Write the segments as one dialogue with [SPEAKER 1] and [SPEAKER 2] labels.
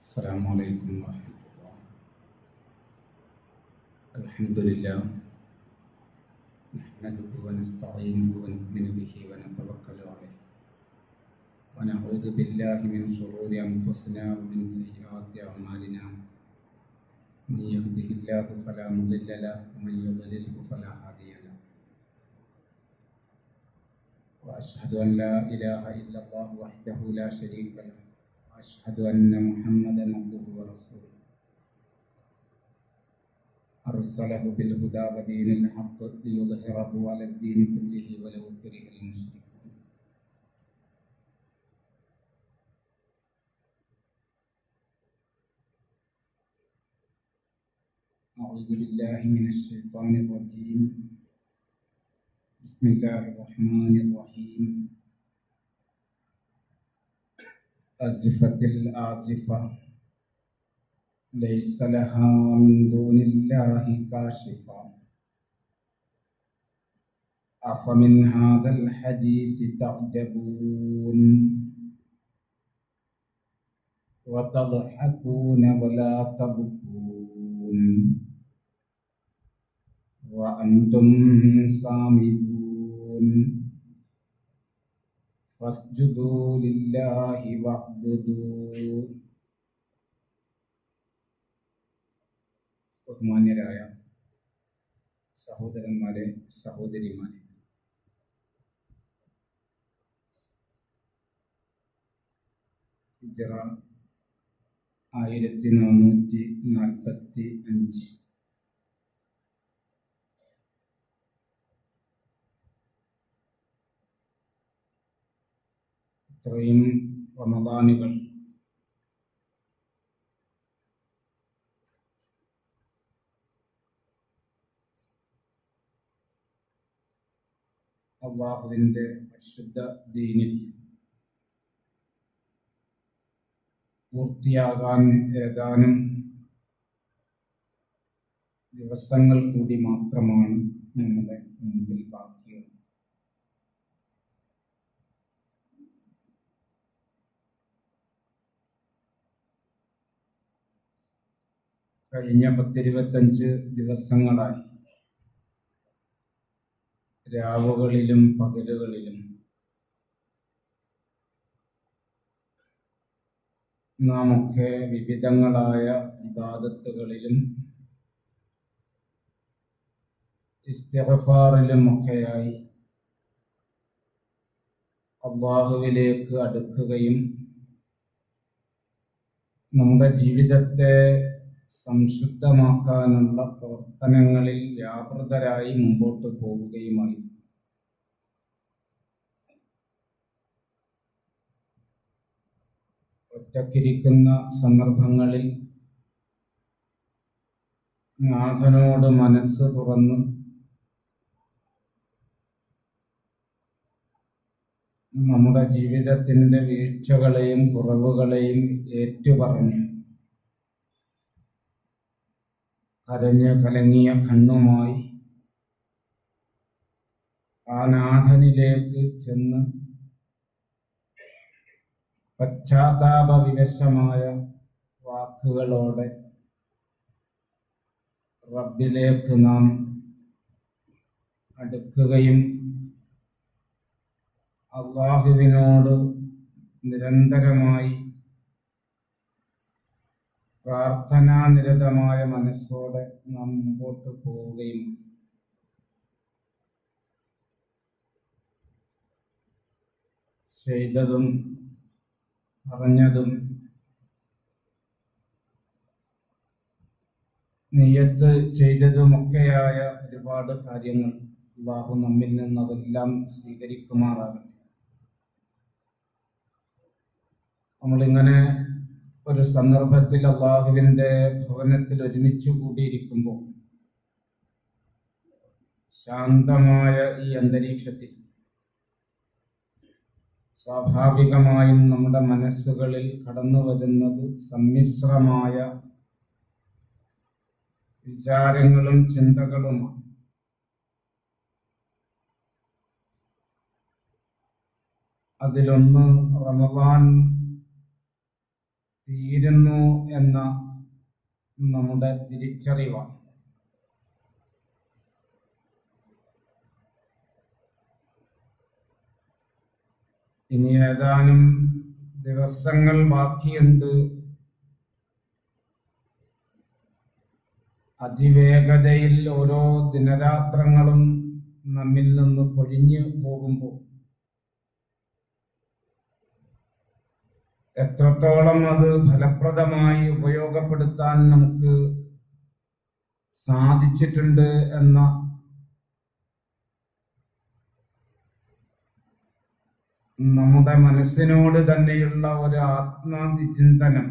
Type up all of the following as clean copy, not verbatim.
[SPEAKER 1] السلام عليكم ورحمة الله. الحمد لله نحمده ونستعينه ونؤمن به ونتوكل عليه ونعوذ بالله من شرور أنفسنا ومن سيئات أعمالنا. من يهده الله فلا مضل له ومن يضلله فلا هادي له. وأشهد أن لا إله إلا الله وحده لا شريك له وأشهد أن محمدا عبده ورسوله أرسله بالهدى ودين الحق ليظهره على الدين كله ولو كره المشركون. أعوذ بالله من الشيطان الرجيم. بسم الله الرحمن الرحيم. أزفت الآزفة ليس لها من دون الله كاشفة. أفمن هذا الحديث تعجبون وتضحكون ولا تبكون وأنتم سامدون. فاسجدوا لله واعبدوا. ബഹുമാന്യരായ സഹോദരന്മാരെ, സഹോദരിമാരെ, ഹിജ്റ 1445 ഇത്രയും റമദാനുകൾ അള്ളാഹുവിൻ്റെ പരിശുദ്ധ ദീനിൽ പൂർത്തിയാകാൻ ഏതാനും ദിവസങ്ങൾ കൂടി മാത്രമാണ് നമ്മുടെ മുമ്പിൽ ബാക്കിയുള്ളത്. കഴിഞ്ഞ 10-25 ദിവസങ്ങളായി രാവുകളിലും പകലുകളിലും നാമൊക്കെ വിവിധങ്ങളായ ഇബാദത്തുകളിലും ഇസ്തിഗ്ഫാറിലുമൊക്കെയായി അല്ലാഹുവിലേക്ക് അടുക്കുകയും നമ്മുടെ ജീവിതത്തെ സംശുദ്ധമാക്കാനുള്ള പ്രവർത്തനങ്ങളിൽ വ്യാപൃതരായി മുമ്പോട്ട് പോവുകയുമായി. ഒറ്റക്കിരിക്കുന്ന സന്ദർഭങ്ങളിൽ നാഥനോട് മനസ്സ് തുറന്ന് നമ്മുടെ ജീവിതത്തിൻ്റെ വീഴ്ചകളെയും കുറവുകളെയും ഏറ്റുപറഞ്ഞ് കരഞ്ഞ് കലങ്ങിയ കണ്ണുമായി ആ നാഥനിലേക്ക് ചെന്ന് പശ്ചാത്താപ വിവശമായ വാക്കുകളോടെ റബ്ബിലേക്ക് നാം അടുക്കുകയും അല്ലാഹുവിനോട് നിരന്തരമായി പ്രാർത്ഥനാനിരതമായ മനസ്സോടെ നാം മുമ്പോട്ട് പോവുകയും ചെയ്തതും പറഞ്ഞതും നിയ്യത്ത് ചെയ്തതുമൊക്കെയായ ഒരുപാട് കാര്യങ്ങൾ അല്ലാഹു നമ്മിൽ നിന്ന് അതെല്ലാം സ്വീകരിക്കുമാറാകട്ടെ. നമ്മളിങ്ങനെ ഒരു സന്ദർഭത്തിൽ അല്ലാഹുവിൻ്റെ ഭവനത്തിൽ ഒരുമിച്ച് കൂടിയിരിക്കുമ്പോൾ ശാന്തമായ ഈ അന്തരീക്ഷത്തിൽ സ്വാഭാവികമായും നമ്മുടെ മനസ്സുകളിൽ കടന്നു വരുന്നത് സമ്മിശ്രമായ വിചാരങ്ങളും ചിന്തകളുമാണ്. അതിലൊന്ന് റമദാൻ തീരുന്നു എന്ന നമ്മുടെ തിരിച്ചറിവാണ്. ഇനി ഏതാനും ദിവസങ്ങൾ ബാക്കിയുണ്ട്. അതിവേഗതയിൽ ഓരോ ദിനരാത്രങ്ങളും നമ്മിൽ നിന്ന് കൊഴിഞ്ഞു പോകുമ്പോൾ എത്രത്തോളം അത് ഫലപ്രദമായി ഉപയോഗപ്പെടുത്താൻ നമുക്ക് സാധിച്ചിട്ടുണ്ട് എന്ന നമ്മുടെ മനസ്സിനോട് തന്നെയുള്ള ഒരു ആത്മവിചിന്തനം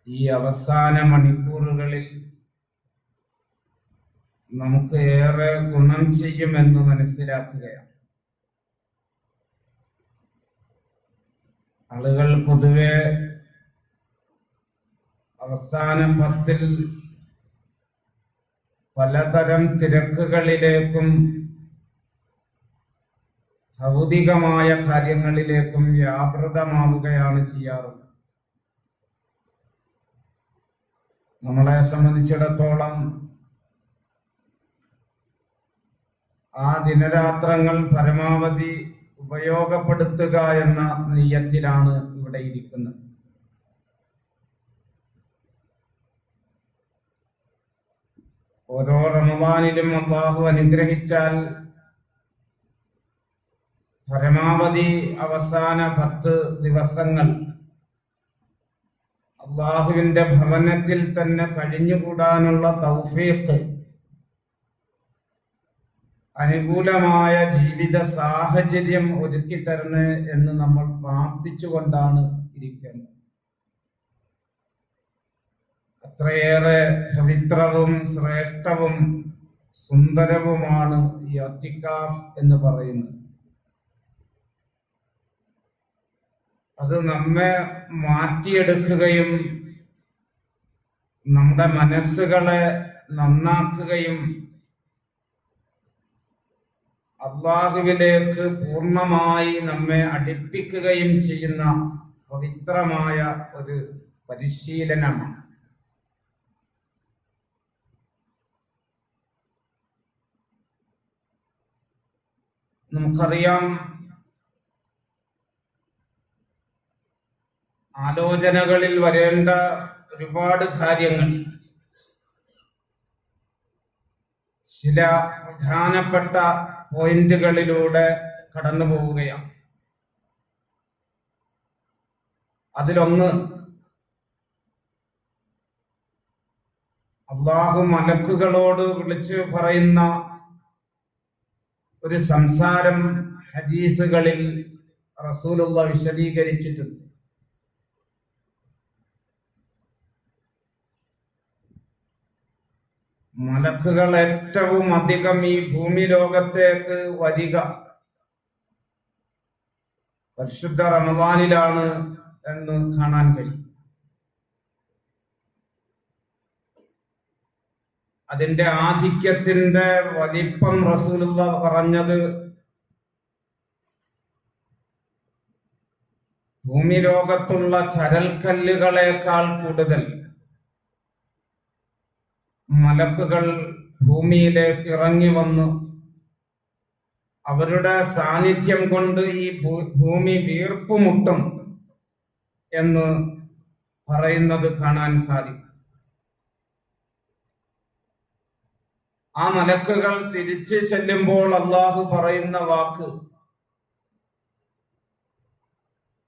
[SPEAKER 1] ഈ അവസാന മണിക്കൂറുകളിൽ നമുക്ക് ഏറെ ഗുണം ചെയ്യുമെന്ന് മനസ്സിലാക്കുകയാണ്. ആളുകൾ പൊതുവെ അവസാന 10 പലതരം തിരക്കുകളിലേക്കും ഭൗതികമായ കാര്യങ്ങളിലേക്കും വ്യാപൃതമാവുകയാണ് ചെയ്യാറുള്ളത്. നമ്മളെ സംബന്ധിച്ചിടത്തോളം ആ ദിനരാത്രങ്ങൾ പരമാവധി ഉപയോഗപ്പെടുത്തുക എന്ന നിയ്യത്തിലാണ് ഇവിടെ ഇരിക്കുന്നത്. ഓരോ റമദാനിലും അല്ലാഹു അനുഗ്രഹിച്ചാൽ പരമാവധി അവസാന 10 ദിവസങ്ങൾ അല്ലാഹുവിന്റെ ഭവനത്തിൽ തന്നെ കഴിഞ്ഞുകൂടാനുള്ള തൗഫീഖ്, അനുകൂലമായ ജീവിത സാഹചര്യം ഒരുക്കി തരണേ എന്ന് നമ്മൾ പ്രാർത്ഥിച്ചുകൊണ്ടാണ് ഇരിക്കേണ്ടത്. അത്രയേറെ പവിത്രവും ശ്രേഷ്ഠവും സുന്ദരവുമാണ് ഈ അത്തിക്കാഫ് എന്ന് പറയുന്നത്. അത് നമ്മെ മാറ്റിയെടുക്കുകയും നമ്മുടെ മനസ്സുകളെ നന്നാക്കുകയും അല്ലാഹുവിലേക്ക് പൂർണ്ണമായി നമ്മെ അടുപ്പിക്കുകയും ചെയ്യുന്ന പവിത്രമായ ഒരു പരിശീലനമാണ്. നമുക്കറിയാം, ആലോചനകളിൽ വരേണ്ട ഒരുപാട് കാര്യങ്ങൾ ചില പ്രധാനപ്പെട്ട പോയിന്റുകളിലൂടെ കടന്നു പോവുകയാണ്. അതിലൊന്ന്, അല്ലാഹു മലക്കുകളോട് വിളിച്ച് പറയുന്ന ഒരു സംസാരം ഹദീസുകളിൽ റസൂലുള്ളാഹി വിശദീകരിച്ചിട്ടുണ്ട്. മലക്കുകൾ ഏറ്റവും അധികം ഈ ഭൂമി ലോകത്തേക്ക് വരിക പരിശുദ്ധ റമദാനിലാണ് എന്ന് കാണാൻ കഴിയും. അതിന്റെ ആധിക്യത്തിന്റെ വലിപ്പം റസൂലുള്ളാഹി പറഞ്ഞത് ഭൂമി ലോകത്തുള്ള ചരൽക്കല്ലുകളേക്കാൾ കൂടുതൽ മലക്കുകൾ ഭൂമിയിലേക്ക് ഇറങ്ങി വന്ന് അവരുടെ സാന്നിധ്യം കൊണ്ട് ഈ ഭൂമി വീർപ്പുമുട്ടും എന്ന് പറയുന്നത് കാണാൻ സാധിക്കും. ആ മലക്കുകൾ തിരിച്ചു ചെല്ലുമ്പോൾ അല്ലാഹു പറയുന്ന വാക്ക്,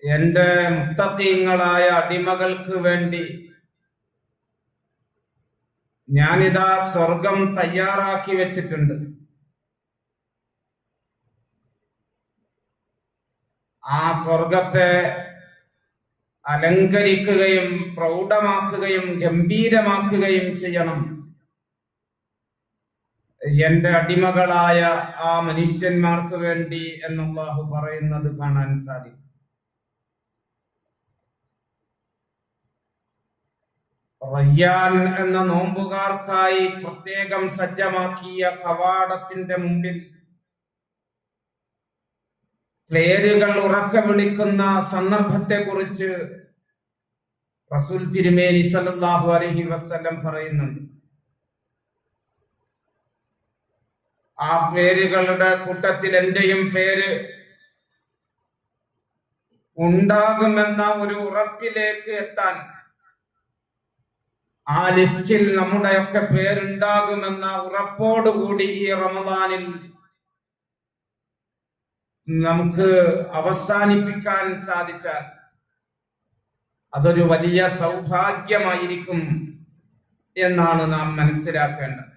[SPEAKER 1] എന്റെ മുത്തഖീങ്ങളായ അടിമകൾക്ക് വേണ്ടി ഞാനിതാ സ്വർഗം തയ്യാറാക്കി വെച്ചിട്ടുണ്ട്. ആ സ്വർഗത്തെ അലങ്കരിക്കുകയും പ്രൗഢമാക്കുകയും ഗംഭീരമാക്കുകയും ചെയ്യണം എന്റെ അടിമകളായ ആ മനുഷ്യന്മാർക്ക് വേണ്ടി എന്ന് അല്ലാഹു പറയുന്നത് കാണാൻ സാധിക്കും. റയ്യാൻ എന്ന നോമ്പുകാർക്കായി പ്രത്യേകം സജ്ജമാക്കിയ കവാടത്തിന്റെ മുമ്പിൽ പേരുകൾ ഉറക്കെ വിളിക്കുന്ന സന്ദർഭത്തെക്കുറിച്ച് റസൂൽ തിരുമേനി സല്ലല്ലാഹു അലൈഹി വസല്ലം പറയുന്നുണ്ട്. ആ പേരുകളുടെ കൂട്ടത്തിൽ എന്റെയും പേര് ഉണ്ടാകുമെന്ന ഒരു ഉറപ്പിലേക്ക് എത്താൻ, ആ ലിസ്റ്റിൽ നമ്മുടെയൊക്കെ പേരുണ്ടാകുമെന്ന ഉറപ്പോടുകൂടി ഈ റമദാനിൽ നമുക്ക് അവസാനിപ്പിക്കാൻ സാധിച്ചാൽ അതൊരു വലിയ സൗഭാഗ്യമായിരിക്കും എന്നാണ് നാം മനസ്സിലാക്കേണ്ടത്.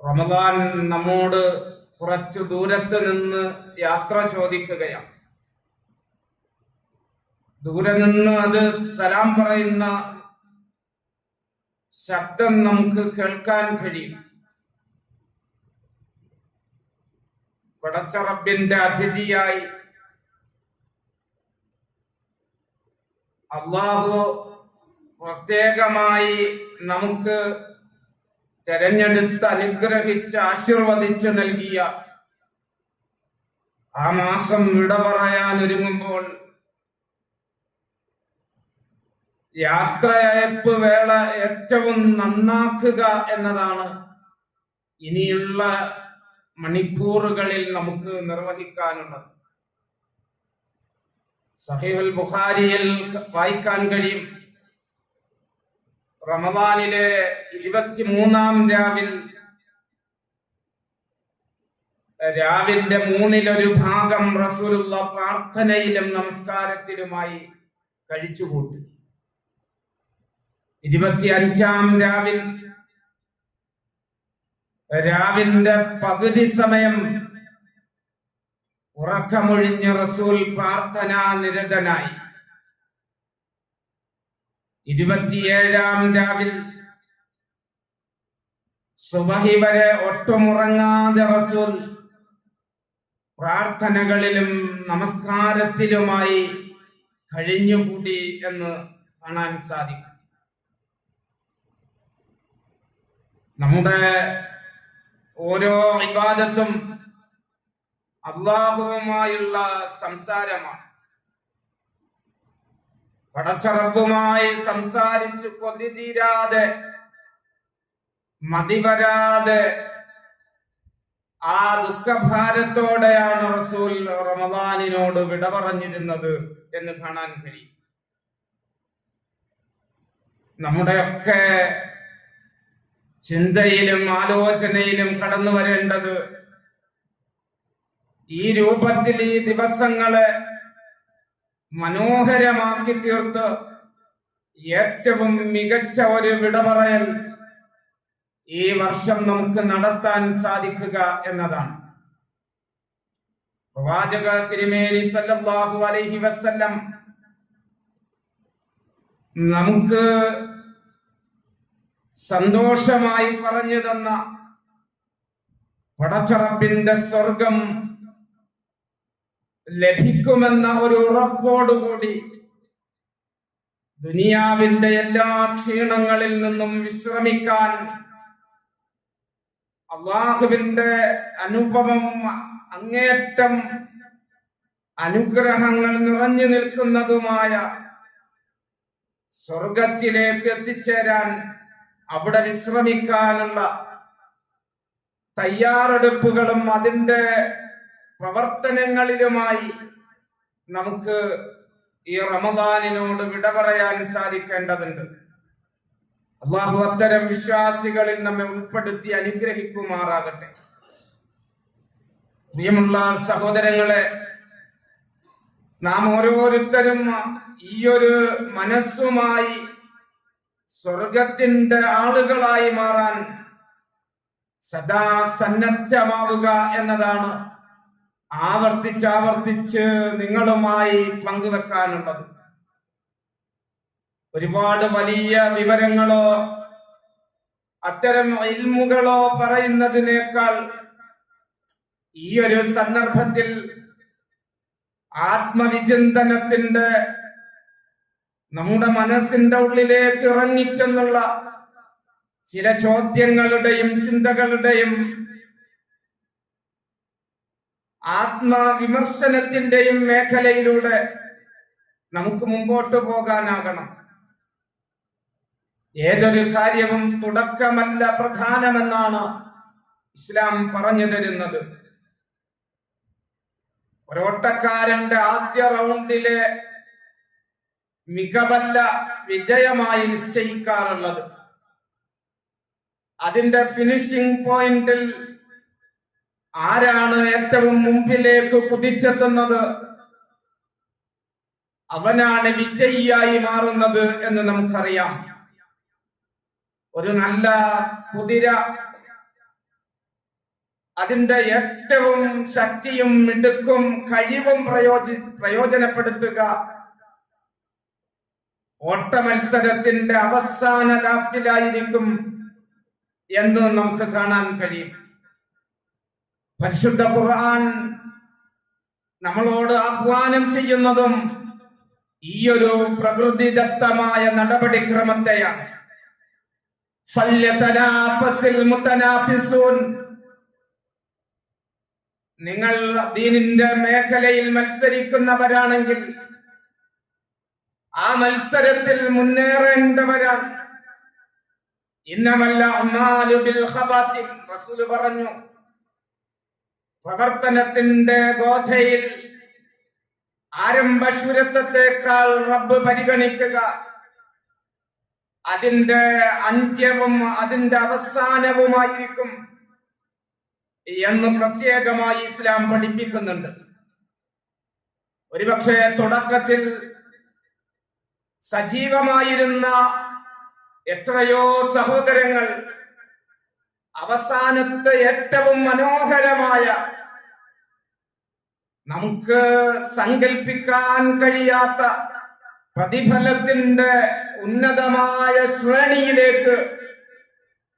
[SPEAKER 1] റമദാൻ നമ്മോട് കുറച്ചു ദൂരത്ത് നിന്ന് യാത്ര ചോദിക്കുകയാണ്. ദൂരെ നിന്ന് അത് സലാം പറയുന്ന ശബ്ദം നമുക്ക് കേൾക്കാൻ കഴിയും. പടച്ച റബ്ബിന്റെ അതിഥിയായി അല്ലാഹു പ്രത്യേകമായി നമുക്ക് തെരഞ്ഞെടുത്ത് അനുഗ്രഹിച്ച് ആശീർവദിച്ച് നൽകിയ ആ മാസം വിട പറയാൻ ഒരുങ്ങുമ്പോൾ യാത്രയയപ്പ് വേള ഏറ്റവും നന്നാക്കുക എന്നതാണ് ഇനിയുള്ള മണിക്കൂറുകളിൽ നമുക്ക് നിർവഹിക്കാനുള്ളത്. സഹീഹുൽ ബുഖാരിയിൽ വായിക്കാൻ കഴിയും, റമദാനിലെ 23-ാം രാവിന്റെ 1/3 ഭാഗം റസൂലുള്ള പ്രാർത്ഥനയിലും നമസ്കാരത്തിലുമായി കഴിച്ചുകൂട്ടി. 25-ാം രാവിന്റെ പകുതി സമയം ഉറക്കമൊഴിഞ്ഞ് റസൂൽ പ്രാർത്ഥനാ നിരതനായി. 27-ാം സുബഹി വരെ ഒട്ടുമുറങ്ങാതെ റസൂൽ പ്രാർത്ഥനകളിലും നമസ്കാരത്തിലുമായി കഴിഞ്ഞുകൂടി എന്ന് കാണാൻ സാധിക്കും. നമ്മുടെ ഓരോ ഇബാദത്തും അല്ലാഹുവുമായുള്ള സംസാരമാണ്. പടച്ചറബുമായി സംസാരിച്ച് കൊതി തീരാതെ മതിവരാതെ ആ ദുഃഖഭാരത്തോടെയാണ് റസൂൽ റമദാനിനോട് വിട പറഞ്ഞിരുന്നത് എന്ന് കാണാൻ കഴിയും. നമ്മുടെയൊക്കെ ചിന്തയിലും ആലോചനയിലും കടന്നു വരേണ്ടത് ഈ രൂപത്തിൽ ഈ ദിവസങ്ങളെ മനോഹരമാക്കി തീർത്ത് ഏറ്റവും മികച്ച ഒരു വിട പറയൽ ഈ വർഷം നമുക്ക് നടത്താൻ സാധിക്കുക എന്നതാണ്. പ്രവാചക തിരുമേനി സല്ലല്ലാഹു അലൈഹി വസല്ലം നമുക്ക് സന്തോഷമായി പറഞ്ഞു തന്ന പടച്ചറബിന്റെ സ്വർഗം ലഭിക്കുമെന്ന ഒരു ഉറപ്പോടുകൂടി ദുനിയാവിന്റെ എല്ലാ ക്ഷീണങ്ങളിൽ നിന്നും വിശ്രമിക്കാൻ അല്ലാഹുവിന്റെ അനുപമം അങ്ങേറ്റം അനുഗ്രഹങ്ങൾ നിറഞ്ഞു നിൽക്കുന്നതുമായ സ്വർഗത്തിലേക്ക് എത്തിച്ചേരാൻ, അവിടെ വിശ്രമിക്കാനുള്ള തയ്യാറെടുപ്പുകളും അതിന്റെ പ്രവർത്തനങ്ങളിലുമായി നമുക്ക് ഈ റമദാനിനോട് വിട പറയാൻ സാധിക്കേണ്ടതുണ്ട്. അല്ലാഹു അത്തരം വിശ്വാസികളിൽ നമ്മെ ഉൾപ്പെടുത്തി അനുഗ്രഹിക്കുമാറാകട്ടെ. പ്രിയമുള്ള സഹോദരങ്ങളെ, നാം ഓരോരുത്തരും ഈ ഒരു മനസ്സുമായി സ്വർഗത്തിന്റെ ആളുകളായി മാറാൻ സദാ സന്നദ്ധമാവുക എന്നതാണ് ആവർത്തിച്ച് നിങ്ങളുമായി പങ്കുവെക്കാനുള്ളത്. ഒരുപാട് വലിയ വിവരങ്ങളോ അത്തരം ഇൽമുകളോ പറയുന്നതിനേക്കാൾ ഈ ഒരു സന്ദർഭത്തിൽ ആത്മവിചിന്തനത്തിന്റെ നമ്മുടെ മനസ്സിന്റെ ഉള്ളിലേക്ക് ഇറങ്ങിച്ചെന്നുള്ള ചില ചോദ്യങ്ങളുടെയും ചിന്തകളുടെയും ആത്മവിമർശനത്തിന്റെയും മേഖലയിലൂടെ നമുക്ക് മുമ്പോട്ട് പോകാനാകണം. ഏതൊരു കാര്യവും തുടക്കമല്ല പ്രധാനമെന്നാണ് ഇസ്ലാം പറഞ്ഞു തരുന്നത്. ഒരോട്ടക്കാരന്റെ ആദ്യ റൗണ്ടിലെ മികവല്ല വിജയമായി നിശ്ചയിക്കാറുള്ളത്. അതിന്റെ ഫിനിഷിംഗ് പോയിന്റിൽ ആരാണ് ഏറ്റവും മുമ്പിലേക്ക് കുതിച്ചെത്തുന്നത്, അവനാണ് വിജയിയായി മാറുന്നത് എന്ന് നമുക്കറിയാം. ഒരു നല്ല കുതിര അതിന്റെ ഏറ്റവും ശക്തിയും മിടുക്കും കഴിവും പ്രയോജനപ്പെടുത്തുക ഓട്ടമത്സരത്തിന്റെ അവസാന ലാപ്പിലായിരിക്കും എന്ന് നമുക്ക് കാണാൻ കഴിയും. പരിശുദ്ധ ഖുർആൻ നമ്മളോട് ആഹ്വാനം ചെയ്യുന്നതും ഈയൊരു പ്രകൃതിദത്തമായ നടപടിക്രമത്തെയാണ്. നിങ്ങൾ ദീനിന്റെ മേഖലയിൽ മത്സരിക്കുന്നവരാണെങ്കിൽ ആ മത്സരത്തിൽ മുന്നേറേണ്ടവരാണ്. ഇന്നമല്ല അഅ്മാലു ബിൽ ഖവാതിം, റസൂൽ പറഞ്ഞു, പ്രവർത്തനത്തിന്റെ ഗോഥയിൽ ആരംഭശൂരത്വത്തെക്കാൾ റബ്ബ് പരിഗണിക്കുക അതിന്റെ അന്ത്യവും അതിന്റെ അവസാനവുമായിരിക്കും എന്ന് പ്രത്യേകമായി ഇസ്ലാം പഠിപ്പിക്കുന്നുണ്ട്. ഒരുപക്ഷെ തുടക്കത്തിൽ സജീവമായിരുന്ന എത്രയോ സഹോദരങ്ങൾ അവസാനത്തെ ഏറ്റവും മനോഹരമായ, നമുക്ക് സങ്കല്പിക്കാൻ കഴിയാത്ത പ്രതിഫലത്തിന്റെ ഉന്നതമായ ശ്രേണിയിലേക്ക്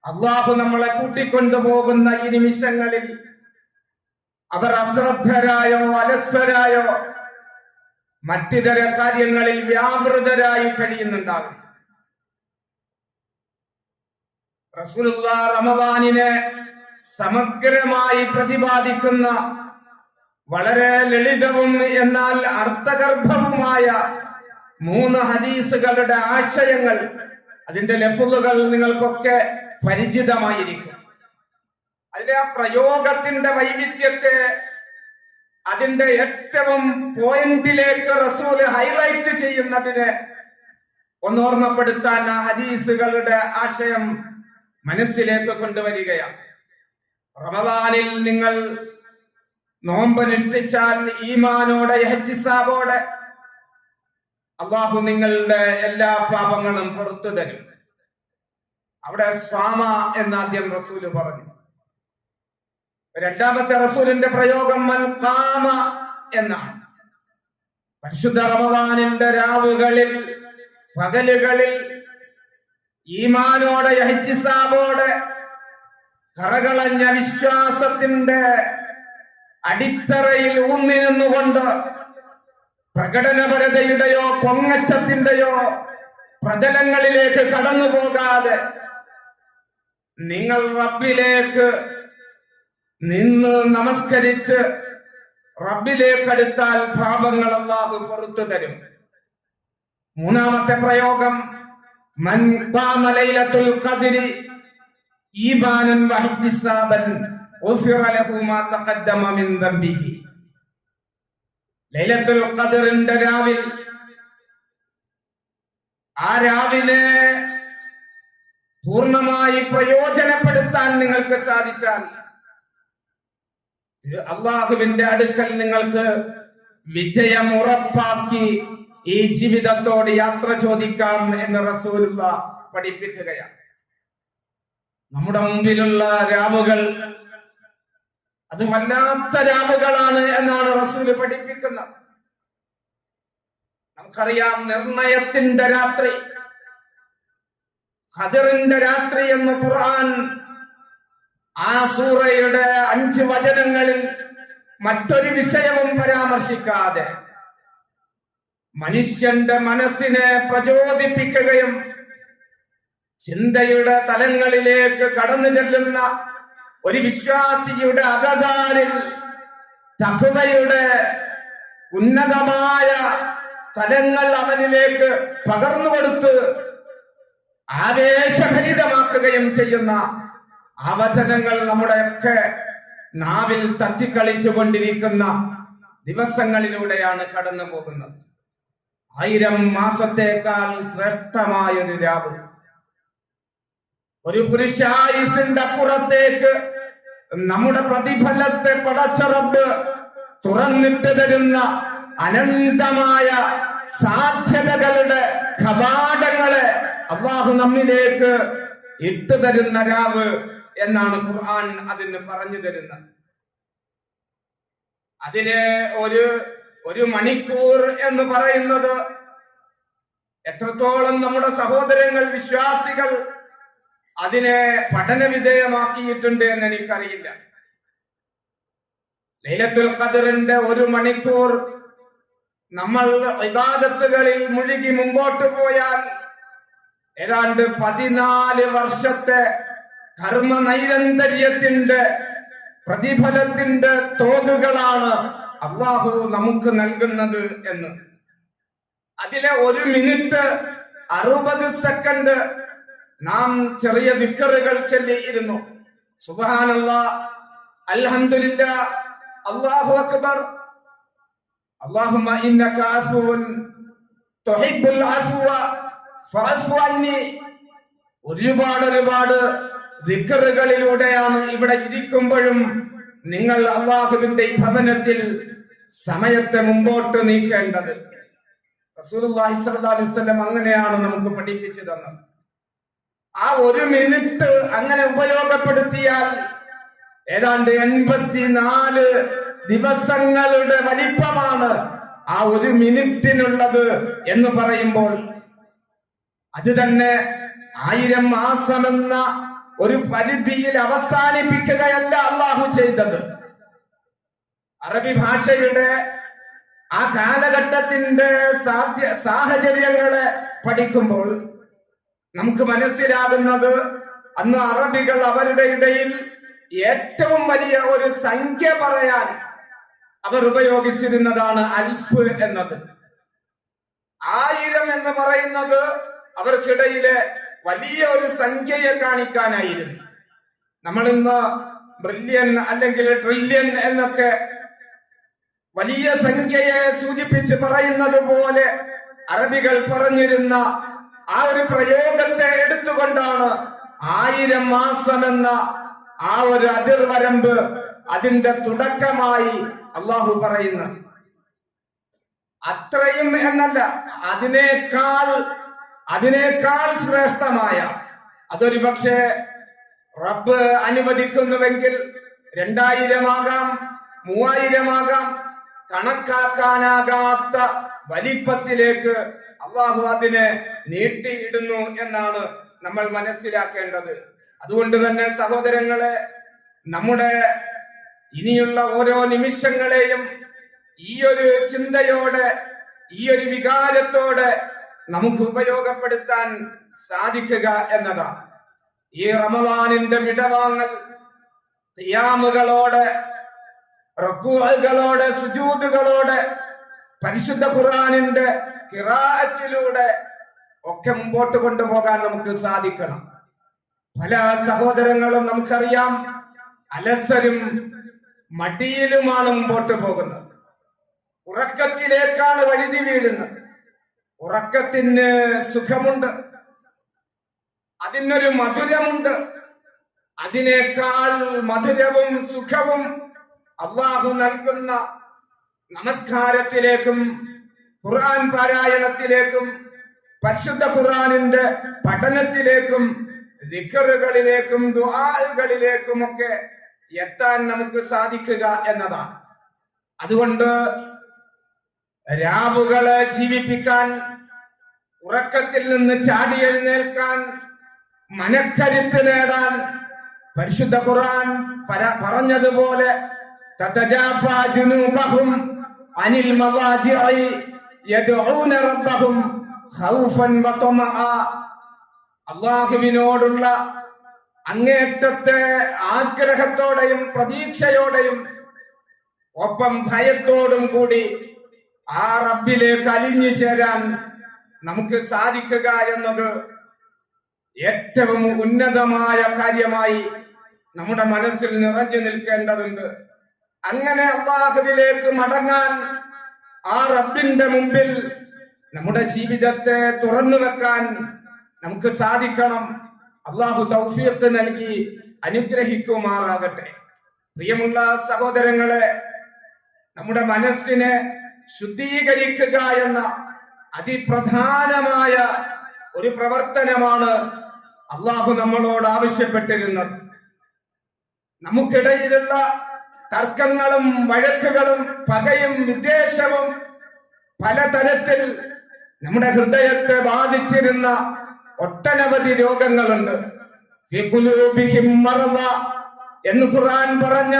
[SPEAKER 1] അള്ളാഹു നമ്മളെ കൂട്ടിക്കൊണ്ടുപോകുന്ന ഈ നിമിഷങ്ങളിൽ അവർ അശ്രദ്ധരായോ അലസ്വരായോ മറ്റിതര കാര്യങ്ങളിൽ വ്യാപൃതരായി കഴിയുന്നുണ്ടാകും. റസൂലുള്ളാഹി റമദാനിനെ സമഗ്രമായി പ്രതിപാദിക്കുന്ന വളരെ ലളിതവും എന്നാൽ അർത്ഥഗർഭവുമായ 3 ഹദീസുകളുടെ ആശയങ്ങൾ, അതിന്റെ ലഫ്ളുകൾ നിങ്ങൾക്കൊക്കെ പരിചിതമായിരിക്കും. അതിലെ ആ പ്രയോഗത്തിന്റെ വൈവിധ്യത്തെ അതിന്റെ ഏറ്റവും പോയിന്റിലേക്ക് റസൂൽ ഹൈലൈറ്റ് ചെയ്യുന്നതിനെ ഒന്നോർമ്മപ്പെടുത്താൻ ആ ഹദീസുകളുടെ ആശയം മനസ്സിലേക്ക് കൊണ്ടുവരികയാണ്. റമദാനിൽ നിങ്ങൾ നോമ്പ് അനുഷ്ഠിച്ചാൽ ഈമാനോടെ ഇഹ്തിസാബോടെ അള്ളാഹു നിങ്ങളുടെ എല്ലാ പാപങ്ങളും പുറത്തു തരും. അവിടെ സ്വാമ എന്നാദ്യം റസൂല് പറഞ്ഞു. രണ്ടാമത്തെ റസൂലിന്റെ പ്രയോഗം മൻ ഖാമ എന്നാണ്. പരിശുദ്ധ റമദാനിന്റെ രാവുകളിൽ പകലുകളിൽ ഈമാനോടെ ഇഹ്തിസാബോടെ കറകളഞ്ഞ വിശ്വാസത്തിന്റെ അടിത്തറയിൽ ഊന്നി നിന്നുകൊണ്ട് പ്രകടനപരതയുടെയോ പൊങ്ങച്ചത്തിന്റെയോ പ്രതലങ്ങളിലേക്ക് കടന്നു പോകാതെ നിങ്ങൾ റബ്ബിലേക്ക് നിന്ന് നമസ്കരിച്ച് റബ്ബിലേക്ക് അടുത്താൽ പാപങ്ങൾ അല്ലാഹു പുറത്തു തരും. മൂന്നാമത്തെ പ്രയോഗം മൻ ഖാമ ലൈലത്തുൽ ഖദ്രി ഈമാനൻ വഹ്തിസാബൻ ഉഫിറ ലഹു മാ തഖദ്ദമ മിൻ ദംബിഹി. ലൈലത്തുൽ ഖദ്റിന്റെ രാവിൽ, ആ രാവിലെ പൂർണ്ണമായി പ്രയോജനപ്പെടുത്താൻ നിങ്ങൾക്ക് സാധിച്ചാൽ അള്ളാഹുവിന്റെ അടുക്കൽ നിങ്ങൾക്ക് വിജയം ഉറപ്പാക്കി ഈ ജീവിതത്തോട് യാത്ര ചോദിക്കാം എന്ന് റസൂലുള്ളാഹി പഠിപ്പിക്കുകയാണ്. നമ്മുടെ മുമ്പിലുള്ള രാവുകൾ അത് വല്ലാത്ത രാവുകളാണ് എന്നാണ് റസൂല് പഠിപ്പിക്കുന്നത്. നമുക്കറിയാം, നിർണയത്തിന്റെ രാത്രി, ഖദറിന്റെ രാത്രി എന്ന് ഖുർആൻ ആ സൂറയുടെ 5 വചനങ്ങളിൽ മറ്റൊരു വിഷയവും പരാമർശിക്കാതെ മനുഷ്യന്റെ മനസ്സിനെ പ്രചോദിപ്പിക്കുകയും ചിന്തയുടെ തലങ്ങളിലേക്ക് കടന്നു ചെല്ലുന്ന ഒരു വിശ്വാസിയുടെ അകതാരിൽ തഖ്വയുടെ ഉന്നതമായ തലങ്ങൾ അവനിലേക്ക് പകർന്നു കൊടുത്ത് ആവേശഭരിതമാക്കുകയും ചെയ്യുന്ന ആ വചനങ്ങൾ നമ്മുടെയൊക്കെ നാവിൽ തത്തിക്കളിച്ചു കൊണ്ടിരിക്കുന്ന ദിവസങ്ങളിലൂടെയാണ് കടന്നു പോകുന്നത്. 1000 മാസത്തേക്കാൾ ശ്രേഷ്ഠമായൊരു രാവ്, ഒരു പുരുഷായുസിന്റെ അപ്പുറത്തേക്ക് നമ്മുടെ പ്രതിഫലത്തെ പടച്ച റബ്ബ് തുറന്നിട്ട് തരുന്ന അനന്തമായ സാധ്യതകളുടെ കവാടങ്ങളെ അല്ലാഹു നമ്മിലേക്ക് ഇട്ടു തരുന്ന രാവ് എന്നാണ് ഖുർആൻ അതിന് പറഞ്ഞു തരുന്നത്. അതിന് ഒരു മണിക്കൂർ എന്ന് പറയുന്നത് എത്രത്തോളം നമ്മുടെ സഹോദരങ്ങൾ വിശ്വാസികൾ അതിനെ പഠന വിധേയമാക്കിയിട്ടുണ്ട് എന്ന് എനിക്കറിയില്ല. ലൈലത്തുൽ ഖദറിന്റെ 1 മണിക്കൂർ നമ്മൾ ഇബാദത്തുകളിൽ മുഴുകി മുമ്പോട്ട് പോയാൽ ഏതാണ്ട് 14 വർഷത്തെ കർമ്മ നൈരന്തര്യത്തിന്റെ പ്രതിഫലത്തിന്റെ തോതുകളാണ് അല്ലാഹു നമുക്ക് നൽകുന്നത് എന്ന്. അതിലെ 1 മിനിറ്റ് 60 സെക്കൻഡ് നാം ചെറിയ ദിക്റുകൾ ചൊല്ലിയിരുന്നു. സുബ്ഹാനല്ലാഹ്, അൽഹംദുലില്ലാഹ്, അല്ലാഹു അക്ബർ, അല്ലാഹുമ്മ ഇന്നക അഫൂൻ തുഹിബ്ബുൽ അഫ്വ ഫഅഫു അന്നി. ഒരുപാട് ദിക്റുകളിലൂടെയാണ് ഇവിടെ ഇരിക്കുമ്പോഴും നിങ്ങൾ അല്ലാഹുവിന്റെ ഈ ഭവനത്തിൽ സമയത്തെ മുമ്പോട്ട് നീക്കേണ്ടത്. റസൂലുള്ളാഹി സ്വല്ലല്ലാഹു അലൈഹി വസല്ലം അങ്ങനെയാണ് നമുക്ക് പഠിപ്പിച്ചു തന്നത്. ആ 1 മിനിറ്റ് അങ്ങനെ ഉപയോഗപ്പെടുത്തിയാൽ ഏതാണ്ട് 84 ദിവസങ്ങളുടെ വലിപ്പമാണ് ആ 1 മിനിറ്റിനുള്ളത് എന്ന് പറയുമ്പോൾ അത് തന്നെ 1000 മാസമെന്ന ഒരു പരിധിയിൽ അവസാനിപ്പിക്കുകയല്ല അല്ലാഹു ചെയ്തത്. അറബി ഭാഷയുടെ ആ കാലഘട്ടത്തിന്റെ സാഹചര്യങ്ങളെ പഠിക്കുമ്പോൾ നമുക്ക് മനസ്സിലാകുന്നത് അന്ന് അറബികൾ അവരുടെ ഇടയിൽ ഏറ്റവും വലിയ ഒരു സംഖ്യ പറയാൻ അവർ ഉപയോഗിച്ചിരുന്നതാണ് അൽഫ് എന്നത്. 1000 എന്ന് പറയുന്നത് അവർക്കിടയിലെ വലിയ ഒരു സംഖ്യയെ കാണിക്കാനായിരുന്നു. നമ്മൾ ഇന്ന് ബ്രില്യൺ അല്ലെങ്കിൽ ട്രില്യൺ എന്നൊക്കെ വലിയ സംഖ്യയെ സൂചിപ്പിച്ച് പറയുന്നത് പോലെ അറബികൾ പറഞ്ഞിരുന്ന ആ ഒരു പ്രയോഗത്തെ എടുത്തുകൊണ്ടാണ് 1000 മാസമെന്ന ആ ഒരു അതിർവരമ്പ് അതിന്റെ തുടക്കമായി അല്ലാഹു പറയുന്നത്. അത്രയും എന്നല്ല, അതിനേക്കാൾ ശ്രേഷ്ഠമായ, അതൊരു പക്ഷേ റബ്ബ് അനുവദിക്കുന്നുവെങ്കിൽ 2000 ആകാം, 3000 ആകാം, കണക്കാക്കാനാകാത്ത വലിപ്പത്തിലേക്ക് അല്ലാഹു അതിനെ നീട്ടിയിടുന്നു എന്നാണ് നമ്മൾ മനസ്സിലാക്കേണ്ടത്. അതുകൊണ്ട് തന്നെ സഹോദരങ്ങളെ, നമ്മുടെ ഇനിയുള്ള ഓരോ നിമിഷങ്ങളെയും ഈ ഒരു ചിന്തയോടെ, ഈ ഒരു വികാരത്തോടെ നമുക്ക് ഉപയോഗപ്പെടുത്താൻ സാധിക്കുക എന്നതാണ്. ഈ റമദാനിന്റെ വിടവാങ്ങൽ ഖിയാമുകളോടെ, റുകൂഅുകളോടെ, സുജൂദുകളോടെ, പരിശുദ്ധ ഖുർആനിന്റെ ഖിറാഅത്തിലൂടെ ഒക്കെ മുമ്പോട്ട് കൊണ്ടുപോകാൻ നമുക്ക് സാധിക്കണം. പല സഹോദരങ്ങളും നമുക്കറിയാം അലസരും മടിയിലുമാണ് മുമ്പോട്ട് പോകുന്നത്. ഉറക്കത്തിലേക്കാണ് വഴുതി വീഴുന്നത്. ഉറക്കത്തിന് സുഖമുണ്ട്, അതിനൊരു മധുരമുണ്ട്. അതിനേക്കാൾ മധുരവും സുഖവും അല്ലാഹു നൽകുന്ന നമസ്കാരത്തിലേക്കും ഖുർആൻ പാരായണത്തിലേക്കും പരിശുദ്ധ ഖുർആനിന്റെ പഠനത്തിലേക്കും ദിക്റുകളിലേക്കും ദുആകളിലേക്കും ഒക്കെ എത്താൻ നമുക്ക് സാധിക്കുക എന്നതാണ്. അതുകൊണ്ട് രാവുകളെ ജീവിപ്പിക്കാൻ, ഉറക്കത്തിൽ നിന്ന് ചാടി എഴുന്നേൽക്കാൻ, മനക്കരുത്ത് നേടാൻ പരിശുദ്ധ ഖുർആൻ പറഞ്ഞതുപോലെ തതജാഫാ ജുനൂബഹും അനിൽ മവാജിഇ യദ്ഊന റബ്ബഹും ഖൗഫൻ വതമഅ. അല്ലാഹുവിനോടുള്ള അങ്ങേറ്റത്തെ ആഗ്രഹത്തോടെയും പ്രതീക്ഷയോടെയും ഒപ്പം ഭയത്തോടും കൂടി ആ റബ്ബിലേക്ക് അലിഞ്ഞു ചേരാൻ നമുക്ക് സാധിക്കുക എന്നത് ഏറ്റവും ഉന്നതമായ കാര്യമായി നമ്മുടെ മനസ്സിൽ നിറഞ്ഞു നിൽക്കേണ്ടതുണ്ട്. അങ്ങനെ അല്ലാഹുവിലേക്ക് മടങ്ങാൻ, ആ റബ്ബിന്റെ മുമ്പിൽ നമ്മുടെ ജീവിതത്തെ തുറന്നു വെക്കാൻ നമുക്ക് സാധിക്കണം. അല്ലാഹു തൗഫീഖ് നൽകി അനുഗ്രഹിക്കുമാറാകട്ടെ. പ്രിയമുള്ള സഹോദരങ്ങളെ, നമ്മുടെ മനസ്സിനെ ശുദ്ധീകരിക്കുക എന്ന അതിപ്രധാനമായ ഒരു പ്രവർത്തനമാണ് അല്ലാഹു നമ്മളോട് ആവശ്യപ്പെട്ടിരുന്നത്. നമുക്കിടയിലുള്ള തർക്കങ്ങളും വഴക്കുകളും പകയും വിദ്വേഷവും പലതരത്തിൽ നമ്മുടെ ഹൃദയത്തെ ബാധിച്ചിരുന്ന ഒട്ടനവധി രോഗങ്ങളുണ്ട്. എന്ന് ഖുർആൻ പറഞ്ഞ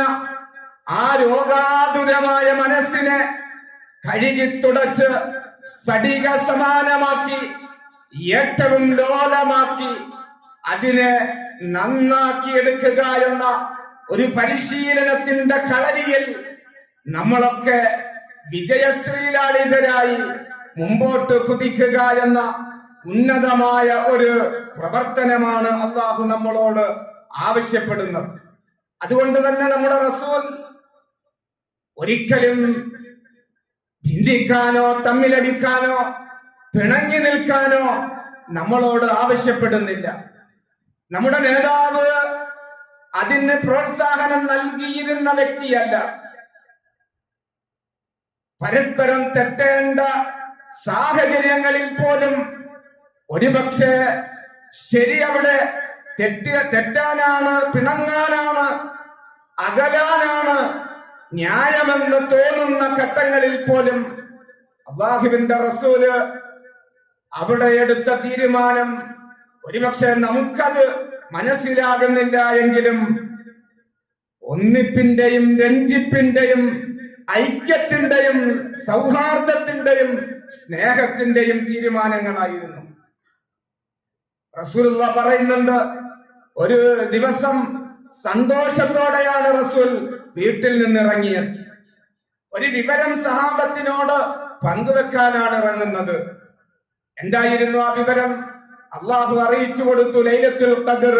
[SPEAKER 1] ആ രോഗാതുരമായ മനസ്സിനെ കഴുകി തുടച്ച് സ്ഫടിക സമാനമാക്കി ഏറ്റവും ലോലമാക്കി അതിനെ നന്നാക്കിയെടുക്കുക എന്ന ഒരു പരിശീലനത്തിന്റെ കളരിയിൽ നമ്മളൊക്കെ വിജയശ്രീലാളിതരായി മുമ്പോട്ട് കുതിക്കുക എന്ന ഉന്നതമായ ഒരു പ്രവർത്തനമാണ് അല്ലാഹു നമ്മളോട് ആവശ്യപ്പെടുന്നത്. അതുകൊണ്ട് തന്നെ നമ്മുടെ റസൂൽ ഒരിക്കലും ഭിന്നിക്കാനോ തമ്മിലടിക്കാനോ പിണങ്ങി നിൽക്കാനോ നമ്മളോട് ആവശ്യപ്പെടുന്നില്ല. നമ്മുടെ നേതാവ് അതിന് പ്രോത്സാഹനം നൽകിയിരുന്ന വ്യക്തിയല്ല. പരസ്പരം തെറ്റേണ്ട സാഹചര്യങ്ങളിൽ പോലും ഒരുപക്ഷെ ശരി അവിടെ തെറ്റാനാണ്, പിണങ്ങാനാണ്, അകലാനാണ് ന്യായമെന്ന് തോന്നുന്ന ഘട്ടങ്ങളിൽ പോലും അല്ലാഹുവിന്റെ റസൂല് അവിടെ എടുത്ത തീരുമാനം ഒരുപക്ഷെ നമുക്കത് മനസ്സിലാകുന്നില്ല എങ്കിലും ഒന്നിപ്പിന്റെയും രഞ്ജിപ്പിന്റെയും ഐക്യത്തിന്റെയും സൗഹാർദ്ദത്തിന്റെയും സ്നേഹത്തിന്റെയും തീരുമാനങ്ങളായിരുന്നു. റസൂലുള്ള പറയുന്നുണ്ട്, ഒരു ദിവസം സന്തോഷത്തോടെയാണ് റസൂൽ വീട്ടിൽ നിന്നിറങ്ങിയത്. ഒരു വിവരം സഹാബത്തിനോട് പങ്കുവെക്കാനാണ് ഇറങ്ങുന്നത്. എന്തായിരുന്നു ആ വിവരം? അള്ളാഹു അറിയിച്ചു കൊടുത്തു, ലൈലത്തുൽ ഖദ്ർ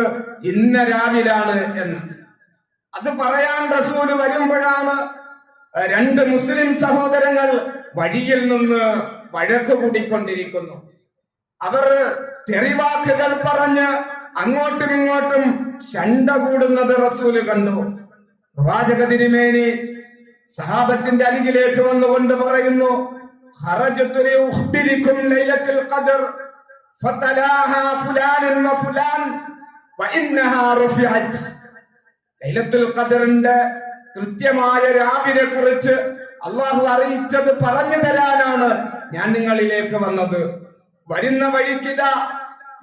[SPEAKER 1] ഇന്ന രാവിലാണ് എന്ന്. അത് പറയാൻ റസൂല് വരുമ്പോഴാണ് രണ്ട് മുസ്ലിം സഹോദരങ്ങൾ വഴിയിൽ നിന്ന് വഴക്ക് കൂടിക്കൊണ്ടിരിക്കുന്നു. അവർ തെറിവാക്കുകൾ പറഞ്ഞ് അങ്ങോട്ടും ഇങ്ങോട്ടും ശണ്ട കൂടുന്നത് റസൂല് കണ്ടു. പ്രവാചക തിരുമേനി സഹാബത്തിന്റെ അരികിലേക്ക് വന്നുകൊണ്ട് പറയുന്നു, ഖറജതു ലിഉഖ്ബിരികും ലൈലത്തുൽ ഖദ്ർ ഫതലാഹാ ഫുലാൻ വഫുലാൻ വഇന്നഹാ റുഫിഅത്. ലൈലത്തുൽ ഖദ്റിന്റെ കൃത്യമായ രാവിനെ കുറിച്ച് അള്ളാഹു അറിയിച്ചത് പറഞ്ഞു തരാനാണ് ഞാൻ നിങ്ങളിലേക്ക് വന്നത്. വരുന്ന വഴിക്കിതാ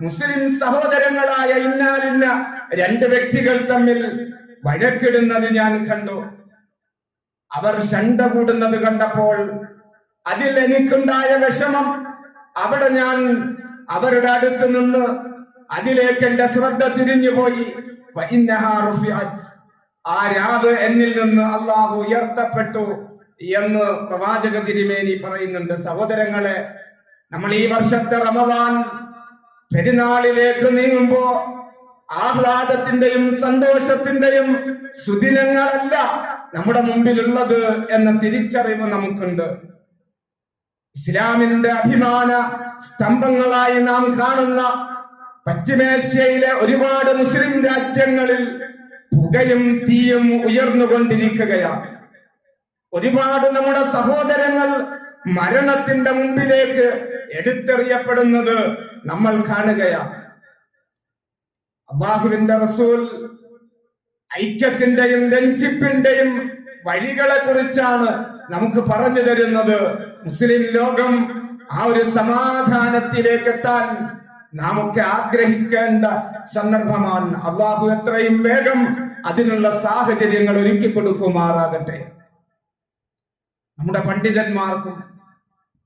[SPEAKER 1] മുസ്ലിം സഹോദരങ്ങളായ ഇന്നാലിന്ന രണ്ട് വ്യക്തികൾ തമ്മിൽ വഴക്കിടുന്നത് ഞാൻ കണ്ടു. അവർ ശണ്ട കൂടുന്നത് കണ്ടപ്പോൾ അതിൽ എനിക്കുണ്ടായ വിഷമം, അവിടെ ഞാൻ അവരുടെ അടുത്ത് നിന്ന് അതിലേക്ക് എന്റെ ശ്രദ്ധ തിരിഞ്ഞുപോയി. ആ രാവ് എന്നിൽ നിന്ന് അള്ളാഹു ഉയർത്തപ്പെട്ടു എന്ന് പ്രവാചക തിരുമേനി പറയുന്നുണ്ട്. സഹോദരങ്ങളെ, നമ്മൾ ഈ വർഷത്തെ റമദാൻ പെരുന്നാളിലേക്ക് നീങ്ങുമ്പോ ആഹ്ലാദത്തിന്റെയും സന്തോഷത്തിന്റെയും സുദിനങ്ങളല്ല നമ്മുടെ മുമ്പിലുള്ളത് എന്ന തിരിച്ചറിവ് നമുക്കുണ്ട്. ഇസ്ലാമിന്റെ അഭിമാന സ്തംഭങ്ങളായി നാം കാണുന്ന പശ്ചിമേഷ്യയിലെ ഒരുപാട് മുസ്ലിം രാജ്യങ്ങളിൽ പുകയും തീയും ഉയർന്നുകൊണ്ടിരിക്കുകയാണ്. ഒരുപാട് നമ്മുടെ സഹോദരങ്ങൾ മരണത്തിന്റെ മുമ്പിലേക്ക് എടുത്തെറിയപ്പെടുന്നത് നമ്മൾ കാണുകയാണ്. അല്ലാഹുവിന്റെ റസൂൽ ഐക്യത്തിന്റെയും രഞ്ജിപ്പിന്റെയും വഴികളെ കുറിച്ചാണ് നമുക്ക് പറഞ്ഞു തരുന്നത്. മുസ്ലിം ലോകം ആ ഒരു സമാധാനത്തിലേക്ക് എത്താൻ നാം ഒക്കെ ആഗ്രഹിക്കേണ്ട സന്ദർഭമാണ്. അള്ളാഹു എത്രയും വേഗം അതിനുള്ള സാഹചര്യങ്ങൾ ഒരുക്കി കൊടുക്കുമാറാകട്ടെ. നമ്മുടെ പണ്ഡിതന്മാർക്കും